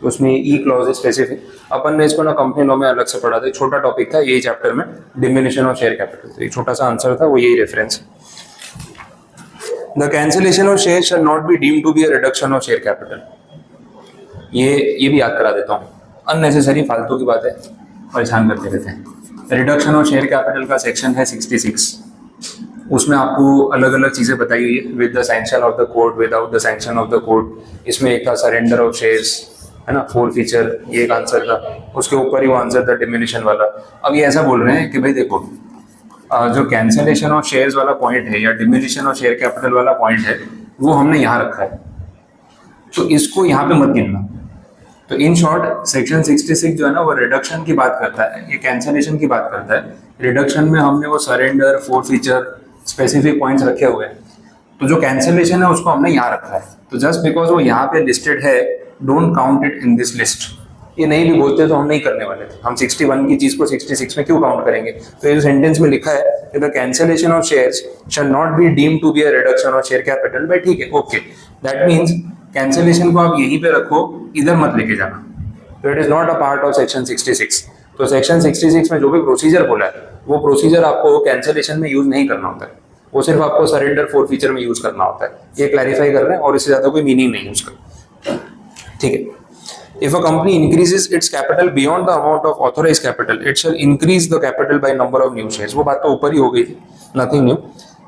तो उसमें ई क्लॉज है स्पेसिफिक। अपन ने इसको ना कंपनी लॉ में अलग से पढ़ा था, एक छोटा टॉपिक था यही चैप्टर में, डिमिनिशन ऑफ शेयर कैपिटल, तो एक छोटा सा आंसर था, वो यही reference. The cancellation of share shall not be deemed to be a reduction of share capital. ये भी याद करा देता हूँ, अननेसेसरी फालतू की बातें परेशान करते रहते हैं। रिडक्शन ऑफ शेयर कैपिटल का सेक्शन है 66, उसमें आपको अलग अलग चीज़ें बताई हुई है, with the sanction of the court, without the sanction of the court. इसमें एक था सरेंडर ऑफ शेयर्स, है ना, 4 फीचर, ये एक आंसर था, उसके ऊपर ही वो आंसर था डिमिनिशन वाला। अब ये ऐसा बोल रहे हैं कि भाई देखो जो कैंसिलेशन ऑफ शेयर्स वाला पॉइंट है या डिमिनिशन ऑफ शेयर कैपिटल वाला पॉइंट है, वो हमने यहाँ रखा है, तो इसको यहाँ पे मत गिनना। तो इन शॉर्ट सेक्शन 66 जो है ना वो रिडक्शन की बात करता है, ये कैंसिलेशन की बात करता है। रिडक्शन में हमने वो सरेंडर 4 फीचर स्पेसिफिक पॉइंट्स रखे हुए हैं, तो जो कैंसिलेशन है उसको हमने यहाँ रखा है। तो जस्ट बिकॉज वो यहाँ पे लिस्टेड है, don't count it in this list. ये नहीं भी बोलते तो हम नहीं करने वाले थे, हम 61 की चीज को 66 में क्यों काउंट करेंगे। तो ये जो सेंटेंस में लिखा है कि the cancellation of shares shall not be deemed to be a reduction of share capital, भाई ठीक है, ओके, दैट मीन्स कैंसिलेशन को आप यहीं पे रखो, इधर मत लेके जाना। तो it is not a part of section 66। तो सेक्शन 66 में जो भी प्रोसीजर बोला है वो प्रोसीजर आपको कैंसिलेशन में यूज नहीं करना होता है, वो सिर्फ आपको सरेंडर 4 फीचर में यूज करना होता है। ये क्लैरिफाई कर रहे हैं और इससे ज्यादा कोई मीनिंग नहीं है उसका, ठीक है। If a company increases its capital beyond the amount of authorized capital, it shall increase the capital by number of new shares. वो बात तो ऊपर ही हो गई थी, nothing new.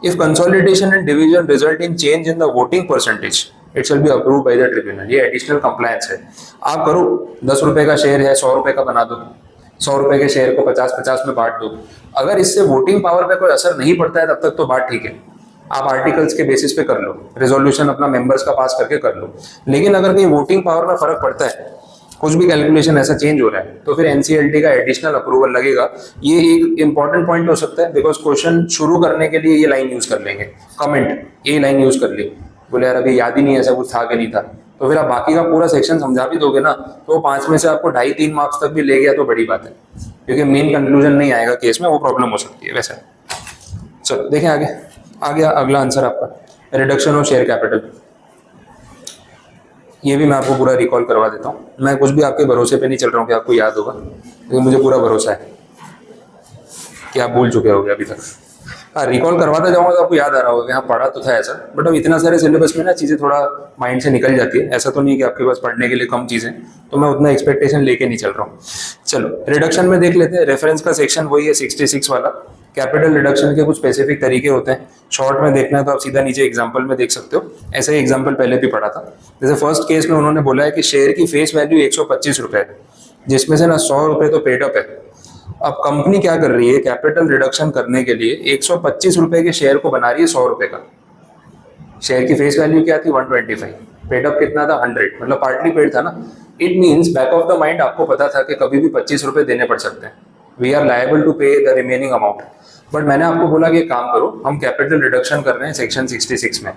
If consolidation and division result in change in the voting percentage, it shall be approved by the tribunal. ये additional compliance है। आप करो 10 रुपए का शेयर है 100 रुपए का बना दो, 100 रुपए के शेयर को 50-50 में बांट दो। अगर इससे वोटिंग पावर पे कोई असर नहीं पड़ता है तब तक तो बात ठीक है, आप आर्टिकल्स के बेसिस पे कर लो, रेजोल्यूशन अपना मेंबर्स का पास करके कर लो। लेकिन अगर कहीं वोटिंग पावर में फर्क पड़ता है, कुछ भी कैलकुलेशन ऐसा चेंज हो रहा है, तो फिर एनसीएलटी का एडिशनल अप्रूवल लगेगा। ये एक इंपॉर्टेंट पॉइंट हो सकता है, बिकॉज क्वेश्चन शुरू करने के लिए ये लाइन यूज कर लेंगे, कमेंट ये लाइन यूज कर ली, बोले यार अभी याद ही नहीं ऐसा कुछ था कि नहीं था, तो फिर आप बाकी का पूरा सेक्शन समझा भी दोगे ना, तो 5 में से आपको 2.5-3 मार्क्स तक भी ले गया तो बड़ी बात है, क्योंकि मेन कंक्लूजन नहीं आएगा केस में, वो प्रॉब्लम हो सकती है वैसा। चलो देखें आगे, आ गया अगला आंसर आपका, रिडक्शन ऑफ शेयर कैपिटल। ये भी मैं आपको पूरा रिकॉल करवा देता हूँ, मैं कुछ भी आपके भरोसे पे नहीं चल रहा हूँ कि आपको याद होगा, लेकिन मुझे पूरा भरोसा है कि आप भूल चुके होगे अभी तक। हाँ, रिकॉल करवाता जाऊंगा तो आपको याद आ रहा होगा, यहाँ पढ़ा तो था ऐसा, बट अब इतना सारे सिलेबस में ना चीज़ें थोड़ा माइंड से निकल जाती है। ऐसा तो नहीं कि आपके पास पढ़ने के लिए कम चीज़ें, तो मैं उतना एक्सपेक्टेशन लेके नहीं चल रहा हूँ। चलो रिडक्शन में देख लेते हैं। रेफरेंस का सेक्शन वही है 66 वाला। कैपिटल रिडक्शन के कुछ स्पेसिफिक तरीके होते हैं। शॉर्ट में देखना है तो आप सीधा नीचे एग्जाम्पल में देख सकते हो, ऐसा ही एग्जाम्पल पहले भी पढ़ा था। जैसे फर्स्ट केस में उन्होंने बोला है कि शेयर की फेस वैल्यू 125 रुपये है, जिसमें से ना 100 रुपये तो पेड अप है। अब कंपनी क्या कर रही है, कैपिटल रिडक्शन करने के लिए 125 रुपए के शेयर को बना रही है 100 रुपए का। शेयर की फेस वैल्यू क्या थी 125, पेड अप कितना था 100, मतलब पार्टली पेड था ना। It means back of the mind आपको पता था कि कभी भी 25 रुपए देने पड़ सकते हैं, वी आर लायबल टू पे द रिमेनिंग अमाउंट। बट मैंने आपको बोला कि एक काम करो, हम कैपिटल रिडक्शन कर रहे हैं सेक्शन 66 में।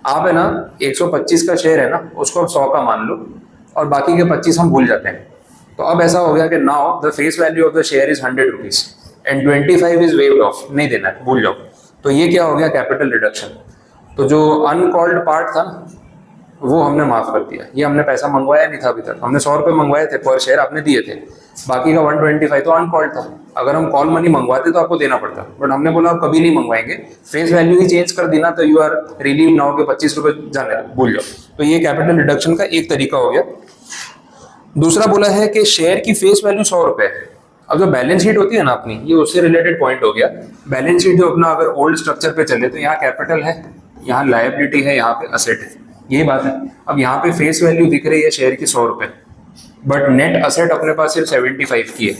आप है ना 125 का शेयर है ना, उसको आप 100 का मान लो और बाकी के 25 हम भूल जाते हैं। तो अब ऐसा हो गया कि now the face value of the share is 100 rupees and 25 is waived of, नहीं देना है, भूल जाओ। तो ये क्या हो गया, कैपिटल रिडक्शन। तो जो अनकॉल्ड पार्ट था ना, वो हमने माफ कर दिया। ये हमने पैसा मंगवाया नहीं था अभी तक, हमने 100 रुपये मंगवाए थे पर शेयर, आपने दिए थे, बाकी का 125 तो अनकॉल्ड था। अगर हम कॉल मनी मंगवाते तो आपको देना पड़ता, बट हमने बोला आप कभी नहीं मंगवाएंगे, फेस वैल्यू ही चेंज कर देना, तो यू आर रिलीव नाउ के 25 रुपये जाने भूल जाओ। तो ये कैपिटल रिडक्शन का एक तरीका हो गया। दूसरा बोला है कि शेयर की फेस वैल्यू 100 रुपये है। अब जो बैलेंस शीट होती है ना अपनी, ये उससे रिलेटेड पॉइंट हो गया। बैलेंस शीट जो अपना अगर ओल्ड स्ट्रक्चर पे चले तो यहाँ कैपिटल है, यहाँ लायबिलिटी है, यहाँ पे असेट है, यही बात है। अब यहाँ पे फेस वैल्यू दिख रही है शेयर की 100 रुपये, बट नेट असेट अपने पास सिर्फ 75 की है।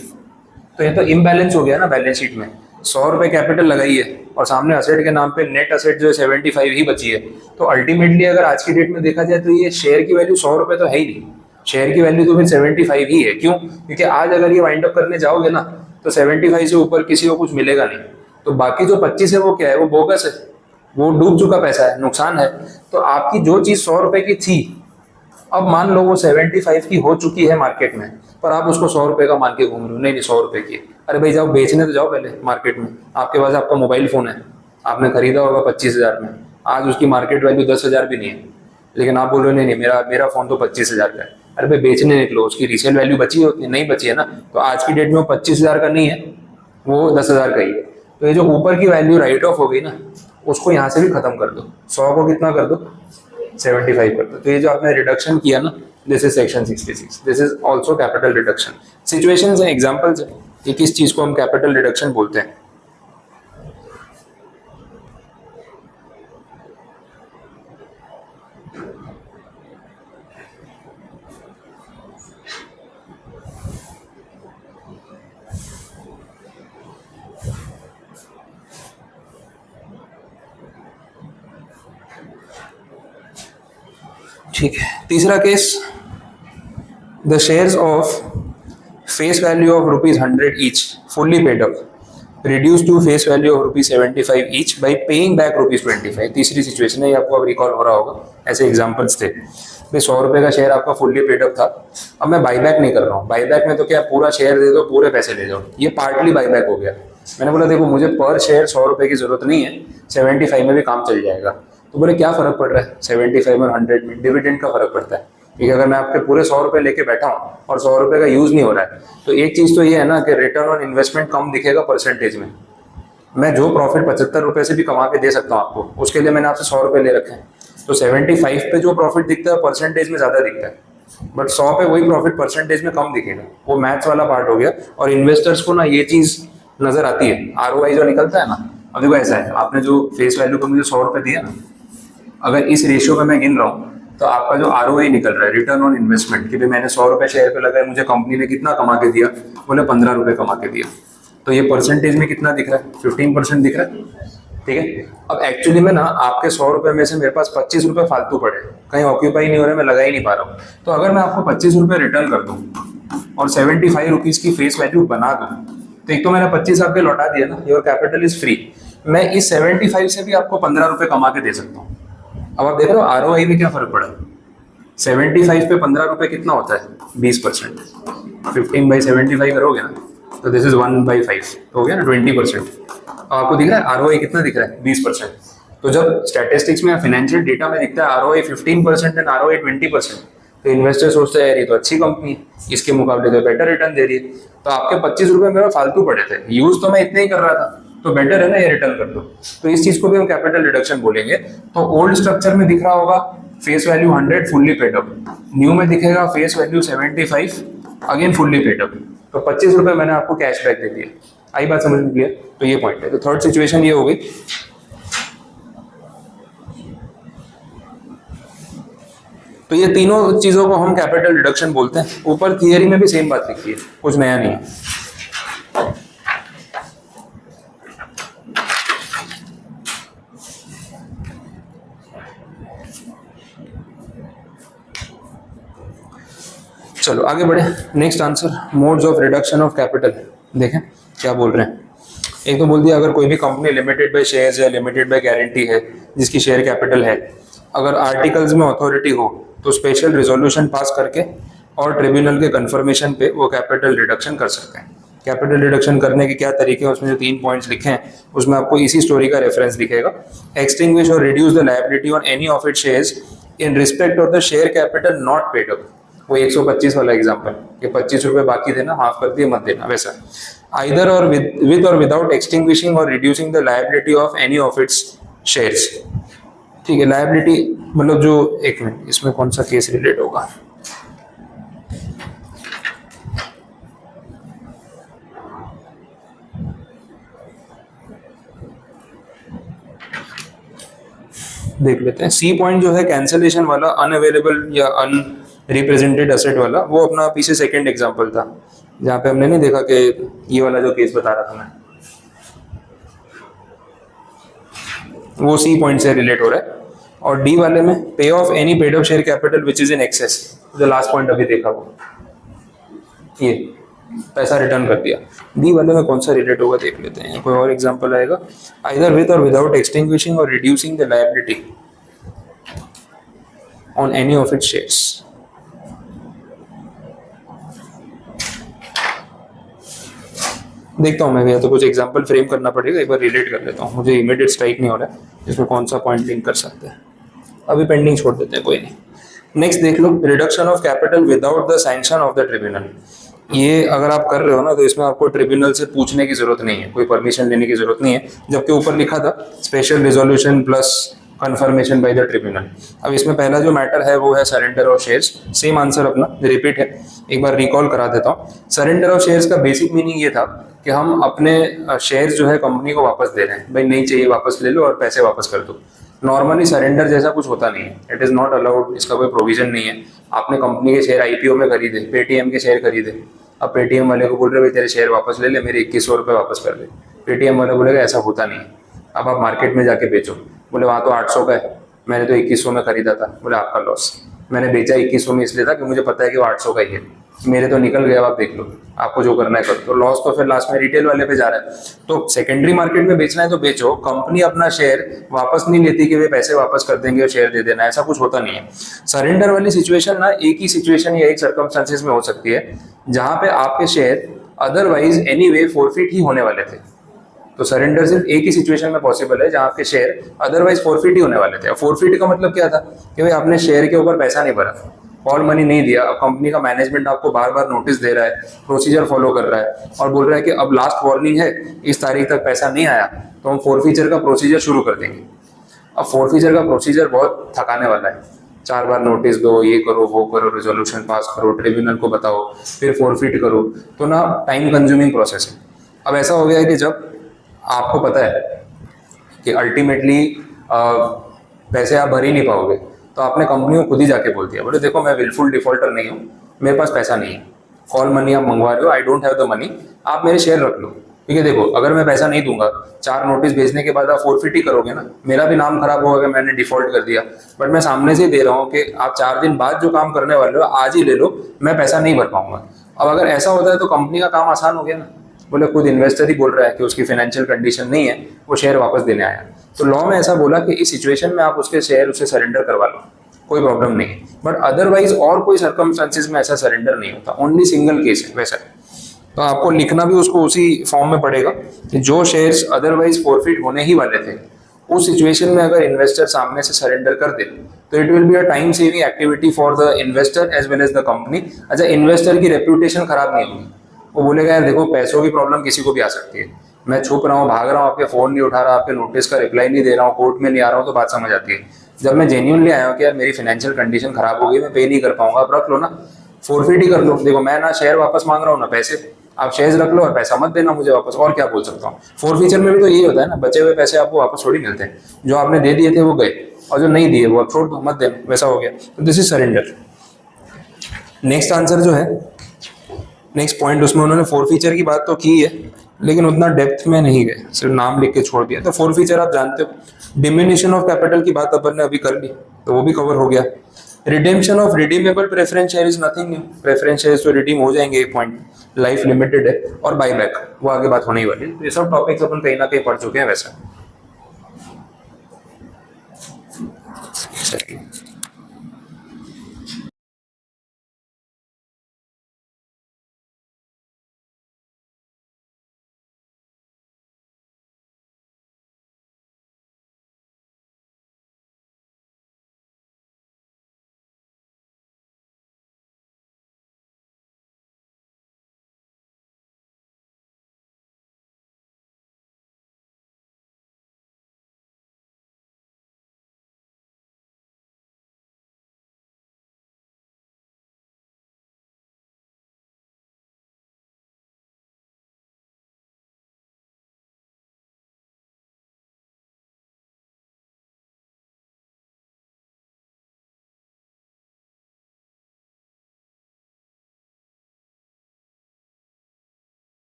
तो ये तो इम्बैलेंस हो गया ना बैलेंस शीट में। 100 रुपये कैपिटल लगाई है और सामने असेट के नाम पे नेट असेट जो है 75 ही बची है। तो अल्टीमेटली अगर आज की डेट में देखा जाए तो ये शेयर की वैल्यू 100 रुपये तो है ही नहीं, शेयर की वैल्यू तो फिर 75 ही है। क्यों? क्योंकि आज अगर ये वाइंड अप करने जाओगे ना तो 75 से ऊपर किसी को कुछ मिलेगा नहीं। तो बाकी जो 25 है वो क्या है, वो बोगस है, वो डूब चुका पैसा है, नुकसान है। तो आपकी जो चीज़ 100 रुपये की थी, अब मान लो वो 75 की हो चुकी है मार्केट में, पर आप उसको 100 रुपये का मान के घूम रहे हो, नहीं नहीं 100 रुपये की। अरे भाई जाओ बेचने तो जाओ पहले मार्केट में। आपके पास आपका मोबाइल फ़ोन है, आपने खरीदा होगा 25,000 में, आज उसकी मार्केट वैल्यू 10,000 भी नहीं है, लेकिन आप बोल रहे हो नहीं नहीं मेरा फ़ोन तो 25,000 का है। अरे भाई बेचने निकलो, उसकी रीसेल वैल्यू बची है उतनी, नहीं बची है ना। तो आज की डेट में वो 25,000 का नहीं है, वो 10,000 का ही है। तो ये जो ऊपर की वैल्यू राइट ऑफ हो गई ना, उसको यहाँ से भी खत्म कर दो, 100 को कितना कर दो 75 कर दो। तो ये जो आपने रिडक्शन किया ना, this is section 66, this is also capital reduction. Situations हैं, एग्जांपल्स हैं कि किस चीज़ को हम कैपिटल रिडक्शन बोलते हैं। ठीक है, तीसरा case, the shares of face value of ₹100 each fully paid up reduce to face value of ₹75 each by paying back ₹25। तीसरी सिचुएशन है, ये आपको अब रिकॉल हो रहा होगा, ऐसे एग्जाम्पल्स थे। भाई 100 रुपये का शेयर आपका फुल्ली पेड अप था, अब मैं बाईबैक नहीं कर रहा हूँ। बाईबैक में तो क्या पूरा शेयर दे दो, पूरे पैसे ले जाओ, ये पार्टली बाईबैक हो गया। मैंने बोला देखो मुझे पर शेयर 100 रुपये की जरूरत नहीं है, 75 में भी काम चल जाएगा। तो बोले क्या फर्क पड़ रहा है 75 और 100 में? डिविडेंड का फर्क पड़ता है, क्योंकि अगर मैं आपके पूरे 100 रुपये लेके बैठा हूँ और 100 रुपये का यूज नहीं हो रहा है, तो एक चीज़ तो ये है ना कि रिटर्न ऑन इन्वेस्टमेंट कम दिखेगा परसेंटेज में। मैं जो प्रॉफिट 75 रुपये से भी कमा के दे सकता हूँ आपको, उसके लिए मैंने आपसे 100 रुपये ले रखे हैं। तो 75 पे जो प्रॉफिट दिखता है परसेंटेज में ज़्यादा दिखता है, बट 100 पे वही प्रॉफिट परसेंटेज में कम दिखेगा। वो मैथ्स वाला पार्ट हो गया। और इन्वेस्टर्स को ना ये चीज़ नज़र आती है, ROI जो निकलता है ना, अभी वो ऐसा है, आपने जो फेस वैल्यू पर मुझे 100 रुपये दिया ना, अगर इस रेशियो पे मैं गिन रहा हूँ तो आपका जो ROI निकल रहा है, रिटर्न ऑन इन्वेस्टमेंट, कि भाई मैंने 100 रुपये शेयर पे लगाए, मुझे कंपनी ने कितना कमा के दिया, बोले 15 रुपये कमा के दिया। तो ये परसेंटेज में कितना दिख रहा है, 15% दिख रहा है। ठीक है, अब एक्चुअली में ना आपके 100 रुपये में से मेरे पास 25 रुपये फालतू पड़े, कहीं ऑक्यूपाई नहीं हो रहे, मैं लगा ही नहीं पा रहा हूँ। तो अगर मैं आपको 25 रुपये रिटर्न कर दूँ और 75 रुपीज़ की फेस वैल्यू बना दूँ, तो एक तो मैंने 25 आपके लौटा दिया ना, योर कैपिटल इज फ्री। मैं इस 75 से भी आपको 15 रुपये कमा के दे सकता हूँ। अब आप देख रहे हो ROI में क्या फर्क पड़ा है। 75 पे 15 रुपये कितना होता है, 20%। 15/75 करोगे ना, तो दिस इज 1/5 हो गया ना, 20%। आपको दिख रहा है ROI कितना दिख रहा है, 20%। तो जब स्टैटिस्टिक्स में फाइनेंशियल डेटा में दिखता है ROI 15% एंड ROI 20%, तो इन्वेस्टर सोचते हैं यार ये तो अच्छी कंपनी है, इसके मुकाबले तो बेटर रिटर्न दे रही है। तो आपके 25 रुपये मेरे फालतू पड़े थे, यूज तो मैं इतने ही कर रहा था, तो बेटर है ना ये रिटर्न कर दो। तो इस चीज को भी हम कैपिटल रिडक्शन बोलेंगे। तो ओल्ड स्ट्रक्चर में दिख रहा होगा face value 100 fully paid up, new में दिखेगा face value 75 again fully paid up, तो 25 रुपए मैंने आपको कैश बैक दे दिया। आई बात समझ में क्लियर? तो ये पॉइंट है। तो थर्ड सिचुएशन ये हो गई। तो ये तीनों चीजों को हम कैपिटल रिडक्शन बोलते हैं। ऊपर थियरी में भी सेम बात लिखी है, कुछ नया नहीं है। चलो आगे बढ़े। Next answer, modes of reduction of capital. देखें क्या बोल रहे हैं। एक तो बोल दिया अगर कोई भी कंपनी लिमिटेड बाय शेयर्स या लिमिटेड बाय गारंटी है जिसकी शेयर कैपिटल है, अगर आर्टिकल्स में अथॉरिटी हो तो स्पेशल रिजोल्यूशन पास करके और ट्रिब्यूनल के कंफर्मेशन पे वो कैपिटल रिडक्शन कर सकते हैं। कैपिटल रिडक्शन करने के क्या तरीके हैं, उसमें जो 3 पॉइंट्स लिखे हैं उसमें आपको इसी स्टोरी का रेफरेंस दिखेगा। एक्सटिंग्विश और reduce the liability on any of its shares in respect of the share capital not paid up. वो 125 वाला एग्जांपल, ये 25 रुपए बाकी थे ना, हाफ कर दिए मत देना, वैसा। आइदर और विद और विदाउट एक्सटिंग्विशिंग और reducing the liability of any of its shares. ठीक है, लायबिलिटी मतलब जो, एक मिनट, इसमें कौन सा केस रिलेट होगा? देख लेते हैं। सी पॉइंट जो है कैंसलेशन वाला, अनअवेलेबल या अनरिप्रेजेंटेड असेट वाला, वो अपना पीछे सेकंड एग्जांपल था जहां पे हमने नहीं देखा कि ये वाला जो केस बता रहा था मैं, वो सी पॉइंट से रिलेट हो रहा है। और डी वाले में पे of any paid of share capital which is in excess, जो लास्ट पॉइंट अभी देखा वो, ये पैसा रिटर्न कर दिया। डी वाले में कौन सा रिलेट होगा देख लेते हैं। कोई और एग्जांपल आएगा, आइदर विद और विदाउट एक्सटिंग्विशिंग और reducing the liability on any of its shares. देखता हूँ मैं भी, तो कुछ एग्जांपल फ्रेम करना पड़ेगा, एक बार रिलेट कर लेता हूँ। मुझे इमीडिएट स्ट्राइक नहीं हो रहा है इसमें कौन सा पॉइंट लिंक कर सकते हैं, अभी पेंडिंग छोड़ देते हैं, कोई नहीं। नेक्स्ट देख लो, reduction of capital without the sanction of the tribunal. ये अगर आप कर रहे हो ना तो इसमें आपको ट्रिब्यूनल से पूछने की जरूरत नहीं है, कोई परमिशन लेने की जरूरत नहीं है, जबकि ऊपर लिखा था special resolution plus confirmation by the tribunal. अब इसमें पहला जो मैटर है वो है surrender of shares. Same answer अपना रिपीट है, एक बार रिकॉल करा देता हूँ। सरेंडर ऑफ शेयर्स का बेसिक मीनिंग ये था कि हम अपने शेयर्स जो है कंपनी को वापस दे रहे हैं, भाई नहीं चाहिए वापस ले लो और पैसे वापस कर दो। नॉर्मली सरेंडर जैसा कुछ होता नहीं है, इट इज़ नॉट अलाउड, इसका कोई प्रोविजन नहीं है। आपने कंपनी के शेयर आईपीओ में खरीदे, पेटीएम के शेयर खरीदे, अब पेटीएम वाले को बोल रहे भाई तेरे शेयर वापस ले ले, मेरे 2100 रुपये वापस कर दे। पेटीएम वाले बोलेगा ऐसा होता नहीं है, अब आप मार्केट में जाके बेचो। बोले वहाँ तो 800 का है, मैंने तो 2100 में खरीदा था। बोले आपका लॉस, मैंने बेचा 2100 में इसलिए था कि मुझे पता है कि वो 800 का ही है, मेरे तो निकल गया, आप देख लो, आपको जो करना है करो। तो लॉस तो फिर लास्ट में रिटेल वाले पे जा रहा है। तो सेकेंडरी मार्केट में बेचना है तो बेचो, कंपनी अपना शेयर वापस नहीं लेती कि वे पैसे वापस कर देंगे और शेयर दे देना, ऐसा कुछ होता नहीं है। सरेंडर वाली सिचुएशन ना एक ही सिचुएशन या एक सर्कमस्टांसेस में हो सकती है जहां पे आपके शेयर अदरवाइज एनीवे फॉरफिट ही होने वाले थे। तो सरेंडर सिर्फ एक ही सिचुएशन में पॉसिबल है जहां आपके शेयर अदरवाइज फॉरफिट ही होने वाले थे। फॉरफिट का मतलब क्या था कि भाई आपने शेयर के ऊपर पैसा नहीं भरा, कॉल मनी नहीं दिया, अब कंपनी का मैनेजमेंट आपको बार बार नोटिस दे रहा है, प्रोसीजर फॉलो कर रहा है और बोल रहा है कि अब लास्ट वार्निंग है, इस तारीख तक पैसा नहीं आया तो हम फोरफीचर का प्रोसीजर शुरू कर देंगे। अब फोरफीचर का प्रोसीजर बहुत थकाने वाला है, 4 बार नोटिस दो, ये करो वो करो, रिजोल्यूशन पास करो, ट्रिब्यूनल को बताओ, फिर फोरफिट करो, तो ना टाइम कंज्यूमिंग प्रोसेस है। अब ऐसा हो गया है कि जब आपको पता है कि अल्टीमेटली पैसे आप भर ही नहीं पाओगे, तो आपने कंपनी को खुद ही जाके बोल दिया, बोले देखो मैं विलफुल डिफॉल्टर नहीं हूँ, मेरे पास पैसा नहीं है, कॉल मनी आप मंगवा रहे हो, I don't have the money, आप मेरे शेयर रख लो। ठीक है, देखो अगर मैं पैसा नहीं दूंगा, 4 नोटिस भेजने के बाद आप फोरफिट ही करोगे ना, मेरा भी नाम खराब होगा कि मैंने डिफॉल्ट कर दिया। बट मैं सामने से दे रहा हूँ कि आप 4 दिन बाद जो काम करने वाले हो आज ही ले लो, मैं पैसा नहीं भर पाऊंगा। अब अगर ऐसा होता है तो कंपनी का काम आसान हो गया ना, बोले खुद इन्वेस्टर ही बोल रहा है कि उसकी फाइनेंशियल कंडीशन नहीं है, वो शेयर वापस देने आया। तो लॉ में ऐसा बोला कि इस सिचुएशन में आप उसके शेयर उसे सरेंडर करवा लो, कोई प्रॉब्लम नहीं है। बट अदरवाइज और कोई सर्कमस्टांसेस में ऐसा सरेंडर नहीं होता, ओनली सिंगल केस है वैसा। तो आपको लिखना भी उसको उसी फॉर्म में पड़ेगा कि जो शेयर्स अदरवाइज फॉरफिट होने ही वाले थे, उस सिचुएशन में अगर इन्वेस्टर सामने से सरेंडर कर दे तो it will be a time saving activity for the investor as well as the company. अच्छा, इन्वेस्टर की रेप्यूटेशन खराब नहीं होगी, वो बोलेगा यार देखो पैसों की प्रॉब्लम किसी को भी आ सकती है, मैं छुप रहा हूँ, भाग रहा हूँ, आपके फ़ोन नहीं उठा रहा, आपके नोटिस का रिप्लाई नहीं दे रहा हूँ, कोर्ट में नहीं आ रहा हूँ, तो बात समझ आती है। जब मैं जेन्युइनली आया हूँ कि यार मेरी फाइनेंशियल कंडीशन खराब हो गई, मैं पे नहीं कर पाऊंगा, आप रख लो ना, फोरफिट ही कर लो। देखो मैं ना शेयर वापस मांग रहा हूँ ना पैसे, आप शेयर्स रख लो और पैसा मत देना मुझे वापस, और क्या बोल सकता हूँ। फोरफीचर में भी तो यही होता है ना, बचे हुए पैसे आपको वापस थोड़ी मिलते हैं, जो आपने दे दिए थे वो गए, और जो नहीं दिए वो आप छोड़ दो, मत देना, वैसा हो गया। तो this is surrender. Next answer जो है, नेक्स्ट पॉइंट, उसमें उन्होंने फोर फीचर की बात तो की है लेकिन उतना डेप्थ में नहीं गए, सिर्फ नाम लिख के छोड़ दिया। तो फोर फीचर आप जानते हो। डिमिनिशन ऑफ कैपिटल की बात अपन ने अभी कर ली, तो वो भी कवर हो गया। Redemption of redeemable preference share is nothing new, preference share तो रिडीम हो जाएंगे, एक पॉइंट, लाइफ लिमिटेड है। और बाईबैक वो आगे बात होने ही वाली है। तो ये सब टॉपिक्स अपन कहीं ना कहीं पढ़ चुके हैं वैसे।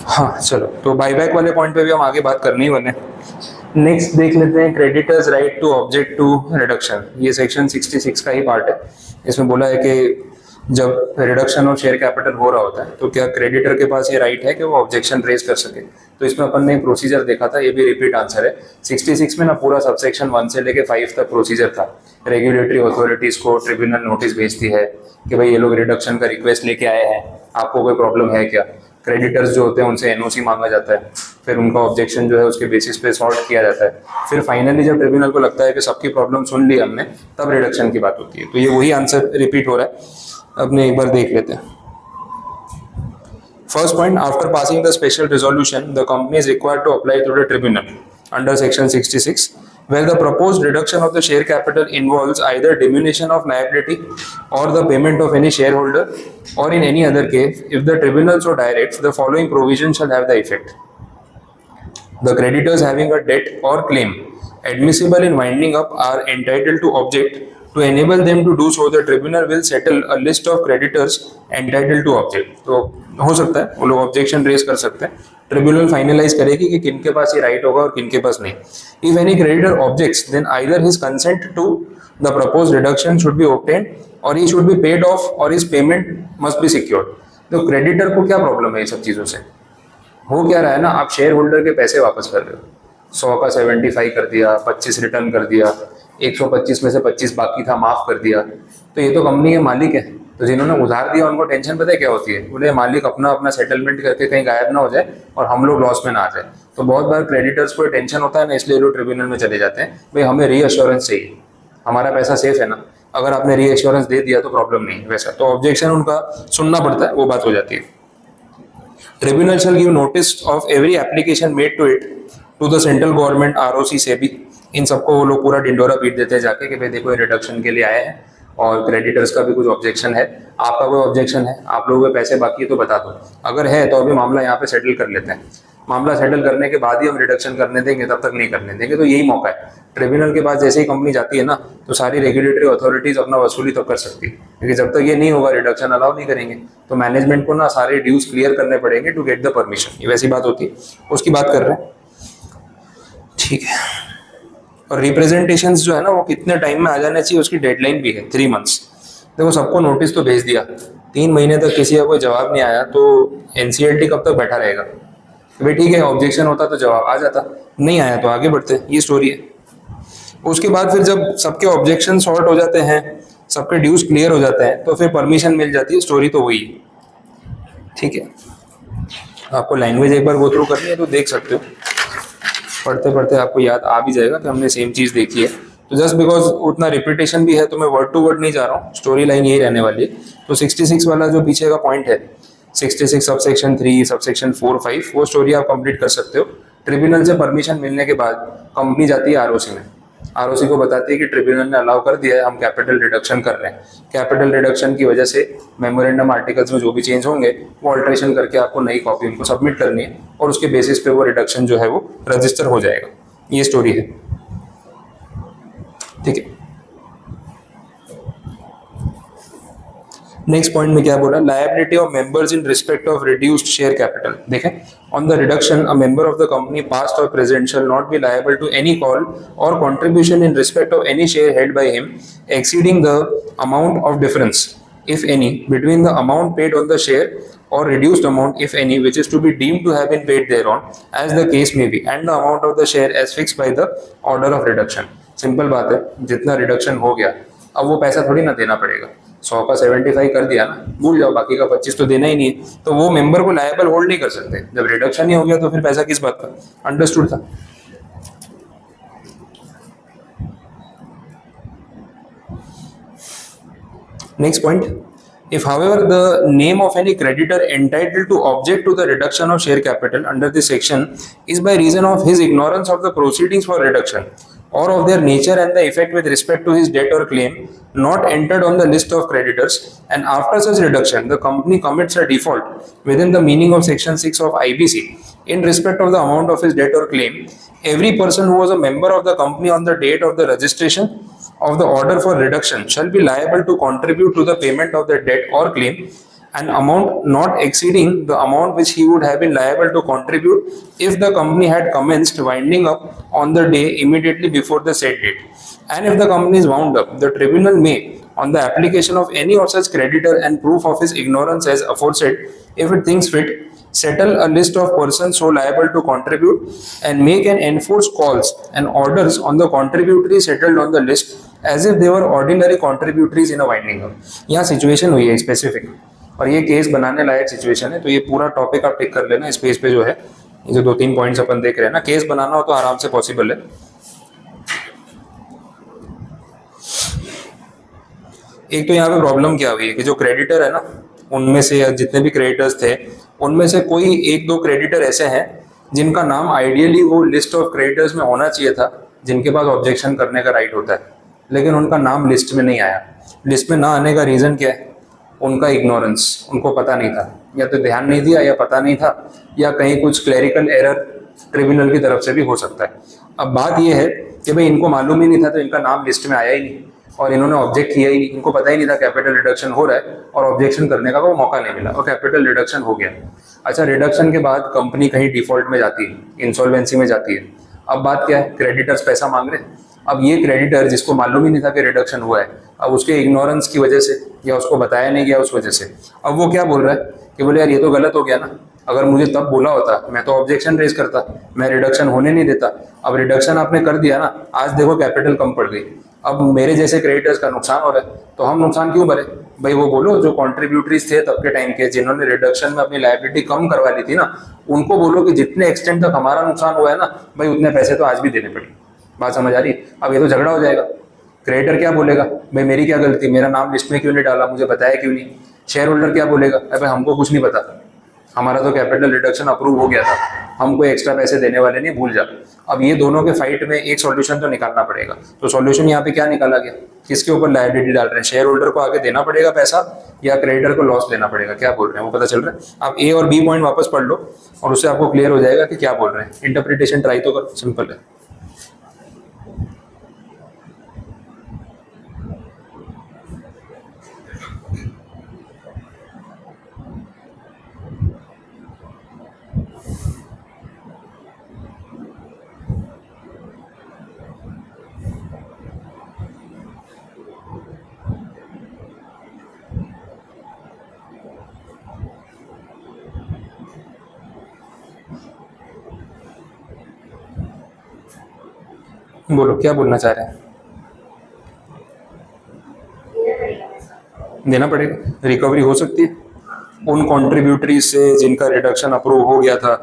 हाँ चलो, तो बाईबैक वाले पॉइंट पे भी हम आगे बात करने ही वाले हैं। नेक्स्ट देख लेते हैं creditors right to object to reduction. ये सेक्शन 66 का ही पार्ट है। इसमें बोला है कि जब रिडक्शन ऑफ शेयर कैपिटल हो रहा होता है तो क्या क्रेडिटर के पास ये राइट है कि वो ऑब्जेक्शन रेज कर सके। तो इसमें अपन ने एक प्रोसीजर देखा था, ये भी रिपीट आंसर है। 66 में ना पूरा सबसेक्शन 1 से लेके 5 तक प्रोसीजर था। रेगुलेटरी अथॉरिटीज को ट्रिब्यूनल नोटिस भेजती है कि भाई ये लोग रिडक्शन का रिक्वेस्ट लेके आए हैं, आपको कोई प्रॉब्लम है क्या। क्रेडिटर्स जो होते हैं उनसे एनओसी मांगा जाता है, फिर उनका ऑब्जेक्शन जो है उसके बेसिस पे सॉल्व किया जाता है। फिर फाइनली जब ट्रिब्यूनल को लगता है कि सबकी प्रॉब्लम सुन ली हमने, तब रिडक्शन की बात होती है। तो ये वही आंसर रिपीट हो रहा है, अपने एक बार देख लेते हैं। First point, after passing the special resolution the company is required to apply to the tribunal under section 66 where the proposed reduction of the share capital involves either diminution of liability or the payment of any shareholder, or in any other case, if the tribunal so directs, the following provision shall have the effect. The creditors having a debt or claim admissible in winding up are entitled to object. To enable them to do so, the tribunal will settle a list of creditors entitled to object. तो हो सकता है वो लोग objection raise कर सकते हैं, tribunal finalise करेगी कि किन के पास ये राइट होगा और किन के पास नहीं। If any creditor objects, then either his consent to the proposed reduction should be obtained or he should be paid off or his payment must be secured. तो क्रेडिटर को क्या प्रॉब्लम है ये सब चीज़ों से। हो क्या रहा है ना, आप शेयर होल्डर के पैसे वापस कर रहे हो, 100 का 75 कर दिया, 25 रिटर्न कर दिया, 125 में से 25 बाकी था, माफ कर दिया। तो ये तो कंपनी के मालिक है, तो जिन्होंने उधार दिया उनको टेंशन पता है क्या होती है, बोले मालिक अपना अपना सेटलमेंट करके कहीं गायब ना हो जाए और हम लोग लॉस में ना आ जाए। तो बहुत बार क्रेडिटर्स को टेंशन होता है ना, इसलिए लोग ट्रिब्यूनल में चले जाते हैं, भाई हमें रीअश्योरेंस चाहिए, हमारा पैसा सेफ है ना, अगर आपने रीअश्योरेंस दे दिया तो प्रॉब्लम नहीं वैसा। तो ऑब्जेक्शन उनका सुनना पड़ता है, वो बात हो जाती है। Tribunal shall give notice of every application made to it to the central government, ROC, SEBI. इन सबको वो लोग पूरा डिंडोरा पीट देते हैं जाके कि भाई देखो ये रिडक्शन के लिए आए हैं और क्रेडिटर्स का भी कुछ ऑब्जेक्शन है, आपका कोई ऑब्जेक्शन है, आप लोगों के पैसे बाकी है तो बता दो, अगर है तो अभी मामला यहाँ पे सेटल कर लेते हैं। मामला सेटल करने के बाद ही हम रिडक्शन करने देंगे, तब तक नहीं करने देंगे। तो यही मौका है, ट्रिब्यूनल के पास जैसे ही कंपनी जाती है ना, तो सारी रेगुलेटरी अथॉरिटीज अपना वसूली तब कर सकती है, क्योंकि जब तक ये नहीं होगा रिडक्शन अलाउ नहीं करेंगे। तो मैनेजमेंट को ना सारे ड्यूज क्लियर करने पड़ेंगे टू गेट द परमिशन, ये वैसी बात होती है, उसकी बात कर रहे हैं। ठीक है, और रिप्रेजेंटेशंस जो है ना वो कितने टाइम में आ जाने चाहिए, उसकी डेडलाइन भी है 3 मंथ्स। देखो सबको नोटिस तो भेज दिया, 3 महीने तक किसी का कोई जवाब नहीं आया, तो एनसीएलटी कब तक बैठा रहेगा। भाई ठीक है, ऑब्जेक्शन होता तो जवाब आ जाता, नहीं आया तो आगे बढ़ते, ये स्टोरी है। उसके बाद फिर जब सबके ऑब्जेक्शन सॉर्ट हो जाते हैं, सबके ड्यूज क्लियर हो जाते हैं, तो फिर परमिशन मिल जाती है, स्टोरी तो वही है। ठीक है, आपको लैंग्वेज एक बार गो थ्रू करनी है तो देख सकते हो। पढ़ते पढ़ते आपको याद आ भी जाएगा कि हमने सेम चीज़ देखी है। तो जस्ट बिकॉज उतना रिपीटेशन भी है तो मैं वर्ड टू वर्ड नहीं जा रहा हूँ, स्टोरी लाइन यही रहने वाली है। तो 66 वाला जो पीछे का पॉइंट है, 66 सबसेक्शन 3 सबसेक्शन 4 5, वो स्टोरी आप कंप्लीट कर सकते हो। ट्रिब्यूनल से परमिशन मिलने के बाद कंपनी जाती है आरओसी में, आरओसी को बताती है कि ट्रिब्यूनल ने अलाउ कर दिया है, हम कैपिटल रिडक्शन कर रहे हैं। कैपिटल रिडक्शन की वजह से मेमोरेंडम आर्टिकल्स में जो भी चेंज होंगे वो ऑल्ट्रेशन करके आपको नई कॉपी उनको सबमिट करनी है और उसके बेसिस पे वो रिडक्शन जो है वो रजिस्टर हो जाएगा। ये स्टोरी है, ठीक है। नेक्स्ट पॉइंट में क्या बोला, liability of members in respect of reduced share capital. देखें, on the reduction a member of the company past or present shall not be liable to any call or contribution in respect of any share held by him exceeding the amount of difference if any between the amount paid on the share or reduced amount if any which is to be deemed to have been paid thereon as the case may be and the amount of the share as fixed by the order of reduction। Simple बात है, जितना reduction हो गया अब वो पैसा थोड़ी ना देना पड़ेगा। 100 का 75 कर दिया ना, भूल जाओ, बाकी का 25 तो देना ही नहीं है। तो वो मेंबर को लायबल होल्ड नहीं कर सकते। जब रिडक्शन ही हो गया तो फिर पैसा किस बात का, अंडरस्टूड था। Next point, if however the name of any creditor entitled to object to the reduction of share capital under this section is by reason of his ignorance of the proceedings for reduction or of their nature and the effect with respect to his debt or claim not entered on the list of creditors, and after such reduction the company commits a default within the meaning of section 6 of IBC in respect of the amount of his debt or claim, every person who was a member of the company on the date of the registration of the order for reduction shall be liable to contribute to the payment of the debt or claim an amount not exceeding the amount which he would have been liable to contribute if the company had commenced winding up on the day immediately before the said date. And if the company is wound up, the tribunal may, on the application of any of such creditor and proof of his ignorance as aforesaid, if it thinks fit, settle a list of persons so liable to contribute and make and enforce calls and orders on the contributory settled on the list as if they were ordinary contributories in a winding up। यहाँ situation हुई है specific और ये case बनाने लायक situation है। तो ये पूरा टॉपिक आप टिक कर लेना, इस पेज पे जो है ये जो 2-3 पॉइंट्स अपन देख रहे हैं ना, केस बनाना हो तो आराम से पॉसिबल है। एक तो यहाँ पे प्रॉब्लम क्या हुई है कि जो क्रेडिटर है ना, उनमें से जितने भी क्रेडिटर्स थे उनमें से कोई 1-2 क्रेडिटर ऐसे हैं जिनका नाम आइडियली वो लिस्ट ऑफ क्रेडिटर्स में होना चाहिए था, जिनके पास ऑब्जेक्शन करने का राइट होता है, लेकिन उनका नाम लिस्ट में नहीं आया। लिस्ट में ना आने का रीज़न क्या है, उनका इग्नोरेंस, उनको पता नहीं था, या तो ध्यान नहीं दिया या पता नहीं था, या कहीं कुछ क्लैरिकल एरर ट्रिब्यूनल की तरफ से भी हो सकता है। अब बात यह है कि भाई इनको मालूम ही नहीं था तो इनका नाम लिस्ट में आया ही नहीं और इन्होंने ऑब्जेक्ट किया ही नहीं, इनको पता ही नहीं था कैपिटल रिडक्शन हो रहा है और ऑब्जेक्शन करने का वो मौका नहीं मिला और कैपिटल रिडक्शन हो गया। अच्छा, रिडक्शन के बाद कंपनी कहीं डिफॉल्ट में जाती है, इंसॉल्वेंसी में जाती है। अब बात क्या है, क्रेडिटर्स पैसा मांग रहे हैं। अब ये क्रेडिटर जिसको मालूम ही नहीं था कि रिडक्शन हुआ है, अब उसके इग्नोरेंस की वजह से या उसको बताया नहीं गया उस वजह से, अब वो क्या बोल रहा है कि बोले यार ये तो गलत हो गया ना, अगर मुझे तब बोला होता मैं तो ऑब्जेक्शन रेज करता, मैं रिडक्शन होने नहीं देता। अब रिडक्शन आपने कर दिया ना, आज देखो कैपिटल कम पड़ गई, अब मेरे जैसे क्रेडिटर्स का नुकसान हो रहा है, तो हम नुकसान क्यों भरे भाई? वो बोलो जो कॉन्ट्रीब्यूटरीज थे तब के टाइम के, जिन्होंने रिडक्शन में अपनी लायबिलिटी कम करवा ली थी ना, उनको बोलो कि जितने एक्सटेंट तक हमारा नुकसान हुआ है ना भाई, उतने पैसे तो आज भी देने पड़े। बात समझ आ रही? अब ये तो झगड़ा हो जाएगा। क्रेडिटर क्या बोलेगा, भाई मेरी क्या गलती, मेरा नाम लिस्ट में क्यों नहीं डाला, मुझे बताया क्यों नहीं। शेयर होल्डर क्या बोलेगा, अरे हमको कुछ नहीं पता, हमारा तो कैपिटल रिडक्शन अप्रूव हो गया था, हम कोई एक्स्ट्रा पैसे देने वाले नहीं, भूल जा। अब ये दोनों के फाइट में एक सॉल्यूशन तो निकालना पड़ेगा। तो सॉल्यूशन यहाँ पे क्या निकाला गया, किसके ऊपर लायबिलिटी डाल रहे हैं, शेयर होल्डर को आगे देना पड़ेगा पैसा या क्रेडिटर को लॉस लेना पड़ेगा, क्या बोल रहे हैं वो पता चल रहा है। आप ए और बी पॉइंट वापस पढ़ लो और उससे आपको क्लियर हो जाएगा कि क्या बोल रहे हैं। इंटरप्रिटेशन ट्राई तो करो, सिंपल है। बोलो क्या बोलना चाह रहे हैं। देना पड़ेगा, रिकवरी हो सकती है उन कॉन्ट्रीब्यूटरी से जिनका रिडक्शन अप्रूव हो गया था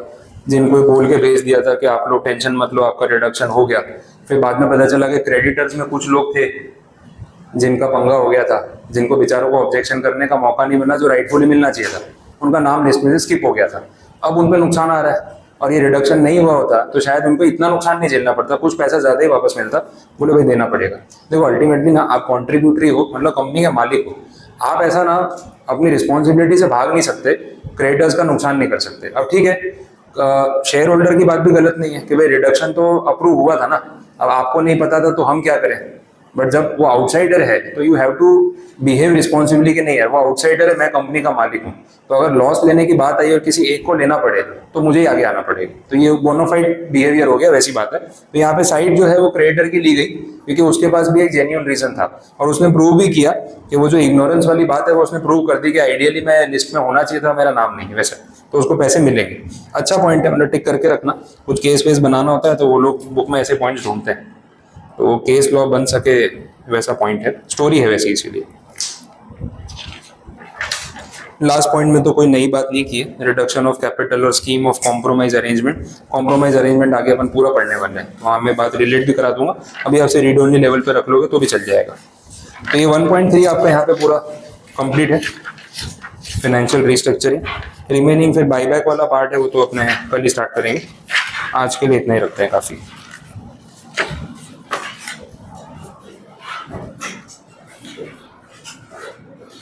जिनको बोल के भेज दिया था कि आप लोग टेंशन मत लो, आपका रिडक्शन हो गया। फिर बाद में पता चला कि क्रेडिटर्स में कुछ लोग थे जिनका पंगा हो गया था, जिनको बेचारों को ऑब्जेक्शन करने का मौका नहीं मिला जो राइटफुली मिलना चाहिए था, उनका नाम लिस्ट में से स्किप हो गया था। अब उन पर नुकसान आ रहा है, और ये रिडक्शन नहीं हुआ होता तो शायद उनको इतना नुकसान नहीं झेलना पड़ता, कुछ पैसा ज्यादा ही वापस मिलता। बोले भाई देना पड़ेगा। देखो अल्टीमेटली ना आप कॉन्ट्रीब्यूटरी हो, मतलब कंपनी के मालिक हो, आप ऐसा ना अपनी रिस्पॉन्सिबिलिटी से भाग नहीं सकते, क्रेडिटर्स का नुकसान नहीं कर सकते। अब ठीक है, शेयर होल्डर की बात भी गलत नहीं है कि भाई रिडक्शन तो अप्रूव हुआ था ना, अब आपको नहीं पता था तो हम क्या करें। बट जब वो आउटसाइडर है तो you have to behave responsibly कि नहीं यार वो आउटसाइडर है, मैं कंपनी का मालिक हूँ, तो अगर लॉस लेने की बात आई और किसी एक को लेना पड़े तो मुझे ही आगे आना पड़ेगा। तो ये बोनाफाइड बिहेवियर हो गया, वैसी बात है। तो यहाँ पे साइड जो है वो क्रेडिटर की ली गई क्योंकि उसके पास भी एक जेन्युइन रीजन था, और उसने प्रूव भी किया कि वो जो इग्नोरेंस वाली बात है वो उसने प्रूव कर दी कि आइडियली मैं लिस्ट में होना चाहिए था, मेरा नाम नहीं है वैसे, तो उसको पैसे मिलेंगे। अच्छा पॉइंट है, मतलब टिक करके रखना। कुछ केस वेस बनाना होता है तो वो लोग बुक में ऐसे पॉइंट्स ढूंढते हैं, तो केस लॉ बन सके वैसा पॉइंट है, स्टोरी है वैसे इसीलिए। लास्ट पॉइंट में तो कोई नई बात नहीं की है, रिडक्शन ऑफ कैपिटल और scheme of compromise arrangement. Compromise arrangement आगे अपन पूरा पढ़ने वाले हैं, वहाँ मैं बात रिलेट भी करा दूंगा, अभी आपसे रीड ओनली लेवल पे रख लोगे तो भी चल जाएगा। तो ये 1.3 आपका यहाँ पे पूरा कंप्लीट है, फाइनेंशियल रिस्ट्रक्चरिंग। रिमेनिंग फिर बाईबैक वाला पार्ट है वो तो अपने कल ही स्टार्ट करेंगे, आज के लिए इतना ही रखते हैं काफ़ी।